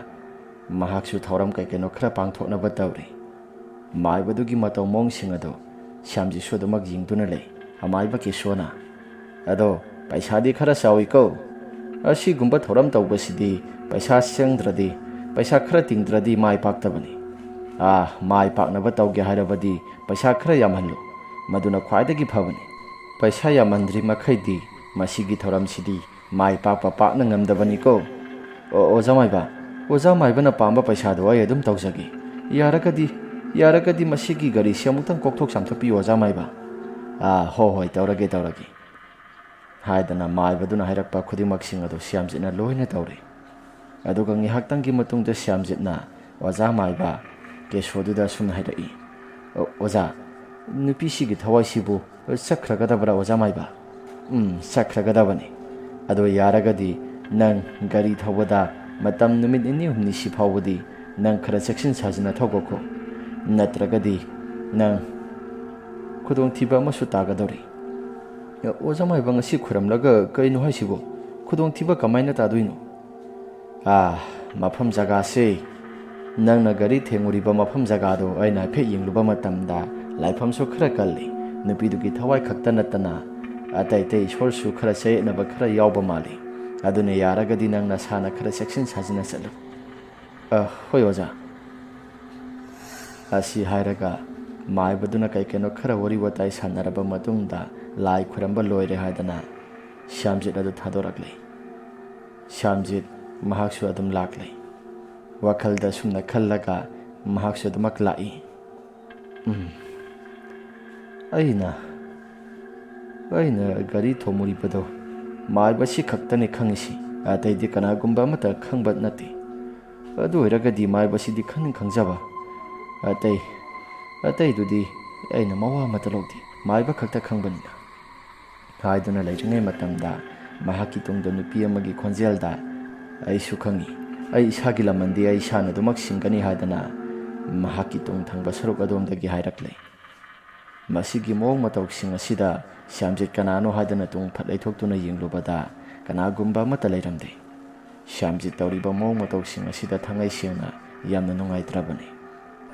महाक्सु थौरम कैकेनो खरा पांगथोकनाबा तौरि माइबदुगी मतौ मोंगसिंग अदो श्यामजी सुदमक यिंगदुना लै अमाइबा केसोना अदो पैसादी खरा चाउइको असिगुम्बा थौरम तौबसिदी पैसा चंद्रदी पैसा खरा तिंगद्रदी माइ पाक्तबनी माइ पाक्नबा तौगे हाइरबदी पैसा खरा यामहल्लु मदुना ख्वाइदगी फबनी पैसा यामहंद्रि मखैदी मसिगी थौरमसिदी माइ पाक्न ngamdabani ओजामाइबना पाम्बा पैसादो आई अदुम तौजगी यारगदी मसिगी गाड़ी से अमुक्तंग कोकथोक सामथोकपि ओजामाइबा होय तौरगे हाइदना माइबदुना हाइरक्पा खुदिमक्सिंग अदो श्यामजितना लोइना तौरे अदुगा ngihaktanggi matungda श्यामजितना ओजामाइबा केसोदुदा सुन हाइरई ओजा नुपीसिगी थवाइसिबु चख्रगदबरा ओजामाइबा चख्रगदबनी अदो यारगदी नंग गाड़ी थौबदा मतम नुमित इनि हुमनि सिफावदी नंग खरा चेक्सिन साजना थौगोखो नत्रगदी नंग खुदोंग थिबा अमसु तागदौरि ओजामाइबा ngasi खुरमलगा कइनो हाइसिबो खुदोंग थिबा कमाइना तादुइनो मफम जगा से नंगना गाड़ी थेंगुरिबा मफम जगादो आइना फे यिंगलुबा मतमदा लाइफमसु खरा कल्ली नुपीदुगी थवाइ खक्ता नतना अतैते सोरसु खरा चेनबा खरा यावबा माली अदुने यारगदी नंगना साना खरा सेक्शन साजना चलो होय ओजा असी हाइरगा माइबदुना कैकेनो खरा वरी वताइ सानरबा मतुंगदा लाई खुरंबा लोइरे हाइदना ꯁ꯭ꯌꯥꯝꯖꯤꯠ ꯑꯗꯨ ꯊꯥꯗꯣꯔꯛꯂꯦ꯫ ꯁ꯭ꯌꯥꯝꯖꯤꯠ ꯃꯍꯥꯛꯁꯨ ꯑꯗꯨꯝ ꯂꯥꯛꯂꯦ꯫ ꯋꯥꯈꯜꯗ ꯁꯨꯝꯅ ꯈꯜꯂꯒ ꯃꯍꯥꯛꯁꯨ ꯑꯗꯨꯃꯛ ꯂꯥꯛꯏ꯫ ꯑꯩꯅ ꯒꯥꯔꯤ ꯊꯣꯝꯃꯨꯔꯤꯕꯗꯣ ꯃꯥꯏꯕꯁꯤ ꯈꯛꯇꯅꯤ ꯈꯪꯉꯤꯁꯤ, ꯑꯇꯩꯗꯤ ꯀꯅꯥꯒꯨꯝꯕ ꯑꯃꯠꯇ ꯈꯪꯕ ꯅꯠꯇꯦ꯫ ꯑꯗꯨ ꯑꯣꯏꯔꯒꯗꯤ ꯃꯥꯏꯕꯁꯤꯗꯤ ꯈꯪꯖꯕ, ꯑꯇꯩꯗꯨꯗꯤ ꯑꯩꯅ ꯃꯋꯥ ꯑꯃꯠꯇ ꯂꯧꯗꯦ, ꯃꯥꯏꯕ ꯈꯛꯇ ꯈꯪꯕꯅꯤꯅ ꯍꯥꯏꯗꯨꯅ ꯂꯩꯔꯤꯉꯩ ꯃꯇꯝꯗ ꯃꯍꯥꯛꯀꯤ ꯇꯨꯡꯗ ꯅꯨꯄꯤ ꯑꯃꯒꯤ ꯈꯣꯟꯖꯦꯜꯗ ꯑꯩꯁꯨ ꯈꯪꯉꯤ, ꯑꯩ ꯏꯁꯥꯒꯤ ꯂꯃꯟꯗꯤ ꯑꯩ ꯏꯁꯥꯅ ꯑꯗꯨꯃꯛ ꯁꯤꯡꯒꯅꯤ ꯍꯥꯏꯗꯅ ꯃꯍꯥꯛꯀꯤ ꯇꯨꯡ ꯊꯪꯕ ꯁꯔꯨꯛ ꯑꯗꯣꯝꯗꯒꯤ ꯍꯥꯏꯔꯛꯂꯦ꯫ ꯃꯁꯤꯒꯤ ꯃꯑꯣꯡ ꯃꯇꯧꯁꯤꯡ ꯑꯁꯤꯗ ꯁ꯭ꯌꯥꯝꯖꯤꯠ ꯀꯅꯥꯅꯣ ꯍꯥꯏꯗꯅ ꯇꯨꯡ ꯐꯠ ꯂꯩꯊꯣꯛꯇꯨꯅ ꯌꯦꯡꯂꯨꯕꯗ ꯀꯅꯥꯒꯨꯝꯕ ꯑꯃꯠꯇ ꯂꯩꯔꯝꯗꯦ꯫ ꯁ꯭ꯌꯥꯝꯖꯤꯠ ꯇꯧꯔꯤꯕ ꯃꯑꯣꯡ ꯃꯇꯧꯁꯤꯡ ꯑꯁꯤꯗ ꯊꯉꯩ ꯁꯦꯡꯅ ꯌꯥꯝꯅ ꯅꯨꯡꯉꯥꯏꯇ꯭ꯔꯕꯅꯤ꯫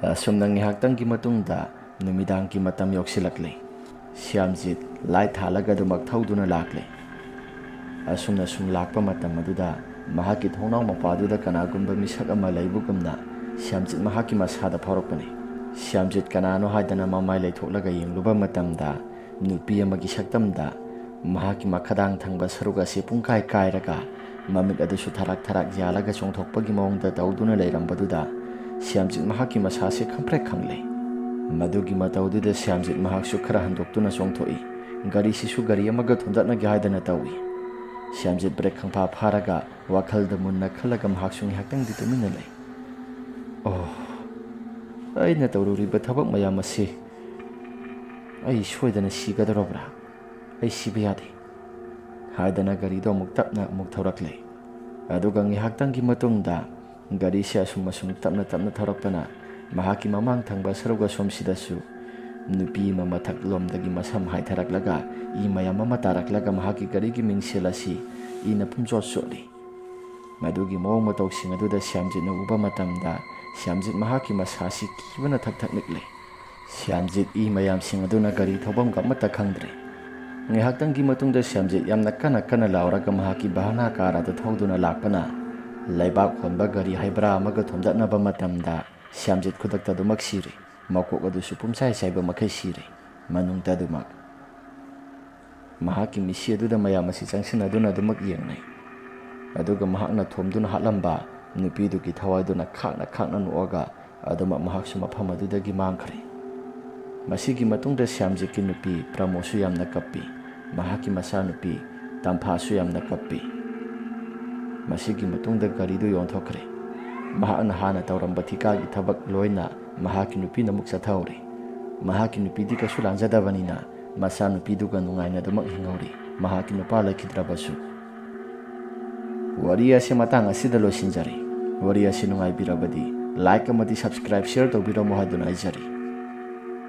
ꯑꯁꯨꯝꯅ ꯉꯥꯏꯍꯥꯛꯇꯪꯒꯤ ꯃꯇꯨꯡꯗ ꯅꯨꯃꯤꯗꯥꯡꯒꯤ ꯃꯇꯝ ꯌꯧꯁꯤꯜꯂꯛꯂꯦ꯫ ꯁ꯭ꯌꯥꯝꯖꯤꯠ ꯂꯥꯏꯠ ꯊꯥꯜꯂꯒ ꯑꯗꯨꯃꯛ ꯊꯧꯗꯨꯅ ꯂꯥꯛꯂꯦ꯫ ꯑꯁꯨꯝꯅ ꯁꯨꯝ ꯂꯥꯛꯄ ꯃꯇꯝ ꯑꯗꯨꯗ ꯃꯍꯥꯛꯀꯤ ꯊꯣꯡꯅꯥꯎ ꯃꯄꯥꯗꯨꯗ ꯀꯅꯥꯒꯨꯝꯕ ꯃꯤꯁꯛ ꯑꯃ ꯂꯩꯕꯒꯨꯝꯅ ꯁ꯭ꯌꯥꯝꯖꯤꯠ ꯃꯍꯥꯛꯀꯤ ꯃꯁꯥꯗ ꯐꯥꯎꯔꯛꯄꯅꯤ꯫ ꯁ꯭ꯌꯥꯝꯖꯤꯠ ꯀꯅꯥꯅꯣ ꯍꯥꯏꯗꯅ ꯃꯃꯥꯏ ꯂꯩꯊꯣꯛꯂꯒ ꯌꯦꯡꯂꯨꯕ ꯃꯇꯝꯗ ꯅꯨꯄꯤ ꯑꯃꯒꯤ ꯁꯛꯇꯝꯗ ꯃꯍꯥꯛꯀꯤ ꯃꯈꯥꯗꯥꯡ ꯊꯪꯕ ꯁꯔꯨꯛ ꯑꯁꯤ ꯄꯨꯡꯀꯥꯏ ꯀꯥꯏꯔꯒ ꯃꯃꯤꯠ ꯑꯗꯨꯁꯨ ꯊꯥꯔꯥꯛ ꯌꯥꯜꯂꯒ ꯆꯣꯡꯊꯣꯛꯄꯒꯤ ꯃꯑꯣꯡꯗ ꯇꯧꯗꯨꯅ ꯂꯩꯔꯝꯕꯗꯨꯗ ꯁ꯭ꯌꯥꯝꯖꯤꯠ ꯃꯍꯥꯛꯀꯤ ꯃꯁꯥꯁꯦ ꯈꯪꯄ꯭ꯔꯦꯛ ꯈꯪꯂꯦ꯫ ꯃꯗꯨꯒꯤ ꯃꯇꯧꯗꯨꯗ ꯁ꯭ꯌꯥꯝꯖꯤꯠ ꯃꯍꯥꯛꯁꯨ ꯈꯔ ꯍꯟꯗꯣꯛꯇꯨꯅ ꯆꯣꯡꯊꯣꯛꯏ꯫ ꯒꯥꯔꯤꯁꯤꯁꯨ ꯒꯥꯔꯤ ꯑꯃꯒ ꯊꯣꯝꯗꯠꯅꯒꯦ ꯍꯥꯏꯗꯅ ꯇꯧꯏ꯫ ꯁ꯭ꯌꯥꯝꯖꯤꯠ ꯕ꯭ꯔꯦꯛ ꯈꯪꯐꯥ ꯐꯥꯔꯒ ꯋꯥꯈꯜꯗ ꯃꯨꯟꯅ ꯈꯜꯂꯒ ꯃꯍꯥꯛꯁꯨ ꯉꯥꯏꯍꯥꯛꯇꯪꯗꯤ ꯇꯨꯃꯤꯟꯅ ꯂꯩ꯫ ꯑꯩꯅ ꯇꯧꯔꯨꯔꯤꯕ ꯊꯕꯛ ꯃꯌꯥꯝ ꯑꯁꯤ ꯑꯩ ꯁꯣꯏꯗꯅ ꯁꯤꯒꯗꯧꯔꯕ꯭ꯔꯥ? ꯑꯩ ꯁꯤꯕ ꯌꯥꯗꯦ ꯍꯥꯏꯗꯅ ꯒꯥꯔꯤꯗꯣ ꯑꯃꯨꯛ ꯇꯞꯅ ꯑꯃꯨꯛ ꯊꯧꯔꯛꯂꯦ꯫ ꯑꯗꯨꯒ ꯉꯥꯏꯍꯥꯛꯇꯪꯒꯤ ꯃꯇꯨꯡꯗ ꯒꯥꯔꯤꯁꯦ ꯑꯁꯨꯝ ꯇꯞꯅ ꯊꯧꯔꯛꯇꯨꯅ ꯃꯍꯥꯛꯀꯤ ꯃꯃꯥꯡ ꯊꯪꯕ ꯁꯔꯨꯛ ꯑꯁꯣꯝꯁꯤꯗꯁꯨ ꯅꯨꯄꯤ ꯑꯃ ꯃꯊꯛ ꯂꯣꯝꯗꯒꯤ ꯃꯁꯝ ꯍꯥꯏꯊꯔꯛꯂꯒ ꯏ ꯃꯌꯥꯝ ꯑꯃ ꯇꯥꯔꯛꯂꯒ ꯃꯍꯥꯛꯀꯤ ꯒꯥꯔꯤꯒꯤ ꯃꯤꯡꯁꯦꯜ ꯑꯁꯤ ꯏꯅ ꯄꯨꯝꯆꯣꯠ ꯆꯣꯠꯂꯤ꯫ ꯃꯗꯨꯒꯤ ꯃꯑꯣꯡ ꯃꯇꯧꯁꯤꯡ ꯑꯗꯨꯗ ꯁ꯭ꯌꯥꯝꯖꯤꯠꯅ ꯎꯕ ꯃꯇꯝꯗ ꯁ꯭ꯌꯥꯝꯖꯤꯠ ꯃꯍꯥꯛꯀꯤ ꯃꯁꯥꯁꯤ ꯀꯤꯕꯅ ꯊꯛ ꯅꯤꯛꯂꯦ꯫ ꯁ꯭ꯌꯥꯝꯖꯤꯠ ꯏ ꯃꯌꯥꯝꯁꯤꯡ ꯑꯗꯨꯅ ꯒꯥꯔꯤ ꯊꯧꯐꯝꯒ ꯑꯃꯠꯇ ꯈꯪꯗ꯭ꯔꯦ꯫ ꯉꯥꯏꯍꯥꯛꯇꯪꯒꯤ ꯃꯇꯨꯡꯗ ꯁ꯭ꯌꯥꯝꯖꯤꯠ ꯌꯥꯝꯅ ꯀꯟꯅ ꯂꯥꯎꯔꯒ ꯃꯍꯥꯛꯀꯤ ꯚꯥꯔꯅꯥ ꯀꯥꯔ ꯑꯗꯨ ꯊꯧꯗꯨꯅ ꯂꯥꯛꯄꯅ ꯂꯩꯕꯥꯛ ꯍꯣꯟꯕ ꯒꯥꯔꯤ ꯍꯩꯕ꯭ꯔꯥ ꯑꯃꯒ ꯊꯣꯝꯗꯠꯅꯕ ꯃꯇꯝꯗ ꯁ꯭ꯌꯥꯝꯖꯤꯠ ꯈꯨꯗꯛꯇ ꯑꯗꯨꯃꯛ ꯁꯤꯔꯦ꯫ ꯃꯀꯣꯛ ꯑꯗꯨꯁꯨ ꯄꯨꯝꯆꯥꯏ ꯆꯥꯏꯕ ꯃꯈꯩ ꯁꯤꯔꯦ꯫ ꯃꯅꯨꯡꯗ ꯑꯗꯨꯃꯛ ꯃꯍꯥꯛꯀꯤ ꯃꯤꯠꯁꯤ ꯑꯗꯨꯗ ꯃꯌꯥꯝ ꯑꯁꯤ ꯆꯪꯁꯤꯟꯅꯗꯨꯅ ꯑꯗꯨꯃꯛ ꯌꯦꯡꯅꯩ꯫ ꯑꯗꯨꯒ ꯃꯍꯥꯛꯅ ꯊꯣꯝꯗꯨꯅ ꯍꯥꯠꯂꯝꯕ ꯅꯨꯄꯤꯗꯨꯒꯤ ꯊꯋꯥꯏꯗꯨꯅ ꯈꯥꯛꯅ ꯅꯣꯛꯑꯒ ꯑꯗꯨꯃꯛ ꯃꯍꯥꯛꯁꯨ ꯃꯐꯝ ꯑꯗꯨꯗꯒꯤ ꯃꯥꯡꯈ꯭ꯔꯦ꯫ ꯃꯁꯤꯒꯤ ꯃꯇꯨꯡꯗ ꯁ꯭ꯌꯥꯝꯖꯤꯠꯀꯤ ꯅꯨꯄꯤ ꯄ꯭ꯔꯃꯣꯁꯨ ꯌꯥꯝꯅ ꯀꯞꯄꯤ꯫ ꯃꯍꯥꯛꯀꯤ ꯃꯆꯥꯅꯨꯄꯤ ꯇꯝꯐꯥꯁꯨ ꯌꯥꯝꯅ ꯀꯞꯄꯤ꯫ ꯃꯁꯤꯒꯤ ꯃꯇꯨꯡꯗ ꯒꯥꯔꯤꯗꯨ ꯌꯣꯟꯊꯣꯛꯈ꯭ꯔꯦ꯫ ꯃꯍꯥꯛꯅ ꯍꯥꯟꯅ ꯇꯧꯔꯝꯕ ꯊꯤꯀꯥꯒꯤ ꯊꯕꯛ ꯂꯣꯏꯅ ꯃꯍꯥꯛꯀꯤ ꯅꯨꯄꯤꯅ ꯑꯃꯨꯛ ꯆꯠꯊꯍꯧꯔꯦ꯫ ꯃꯍꯥꯛꯀꯤ ꯅꯨꯄꯤꯗꯤ ꯀꯩꯁꯨ ꯂꯥꯟꯖꯗꯕꯅꯤꯅ ꯃꯆꯥꯅꯨꯄꯤꯗꯨꯒ ꯅꯨꯡꯉꯥꯏꯅ ꯑꯗꯨꯃꯛ ꯍꯤꯡꯍꯧꯔꯤ, ꯃꯍꯥꯛꯀꯤ ꯅꯨꯄꯥ ꯂꯩꯈꯤꯗ꯭ꯔꯕꯁꯨ꯫ ꯋꯥꯔꯤ ꯑꯁꯤ ꯃꯇꯥꯡ ꯑꯁꯤꯗ ꯂꯣꯏꯁꯤꯟꯖꯔꯤ꯫ ꯋꯥꯔꯤ ꯑꯁꯤ ꯅꯨꯡꯉꯥꯏꯕꯤꯔꯕꯗꯤ ꯂꯥꯏꯛ ꯑꯃꯗꯤ ꯁꯕꯁꯀ꯭ꯔꯥꯏꯕ ꯁꯤꯌꯔ ꯇꯧꯕꯤꯔꯝꯃꯨ ꯍꯥꯏꯗꯨꯅ ꯍꯥꯏꯖꯔꯤ꯫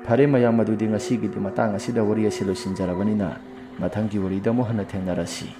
ꯐꯔꯦ ꯃꯌꯥꯝ, ꯑꯗꯨꯗꯤ ꯉꯁꯤꯒꯤꯗꯤ ꯃꯇꯥꯡ ꯑꯁꯤꯗ ꯋꯥꯔꯤ ꯑꯁꯤ ꯂꯣꯏꯁꯤꯟꯖꯔꯕꯅꯤꯅ ꯃꯊꯪꯒꯤ ꯋꯥꯔꯤꯗ ꯑꯃꯨꯛ ꯍꯟꯅ ꯊꯦꯡꯅꯔꯁꯤ꯫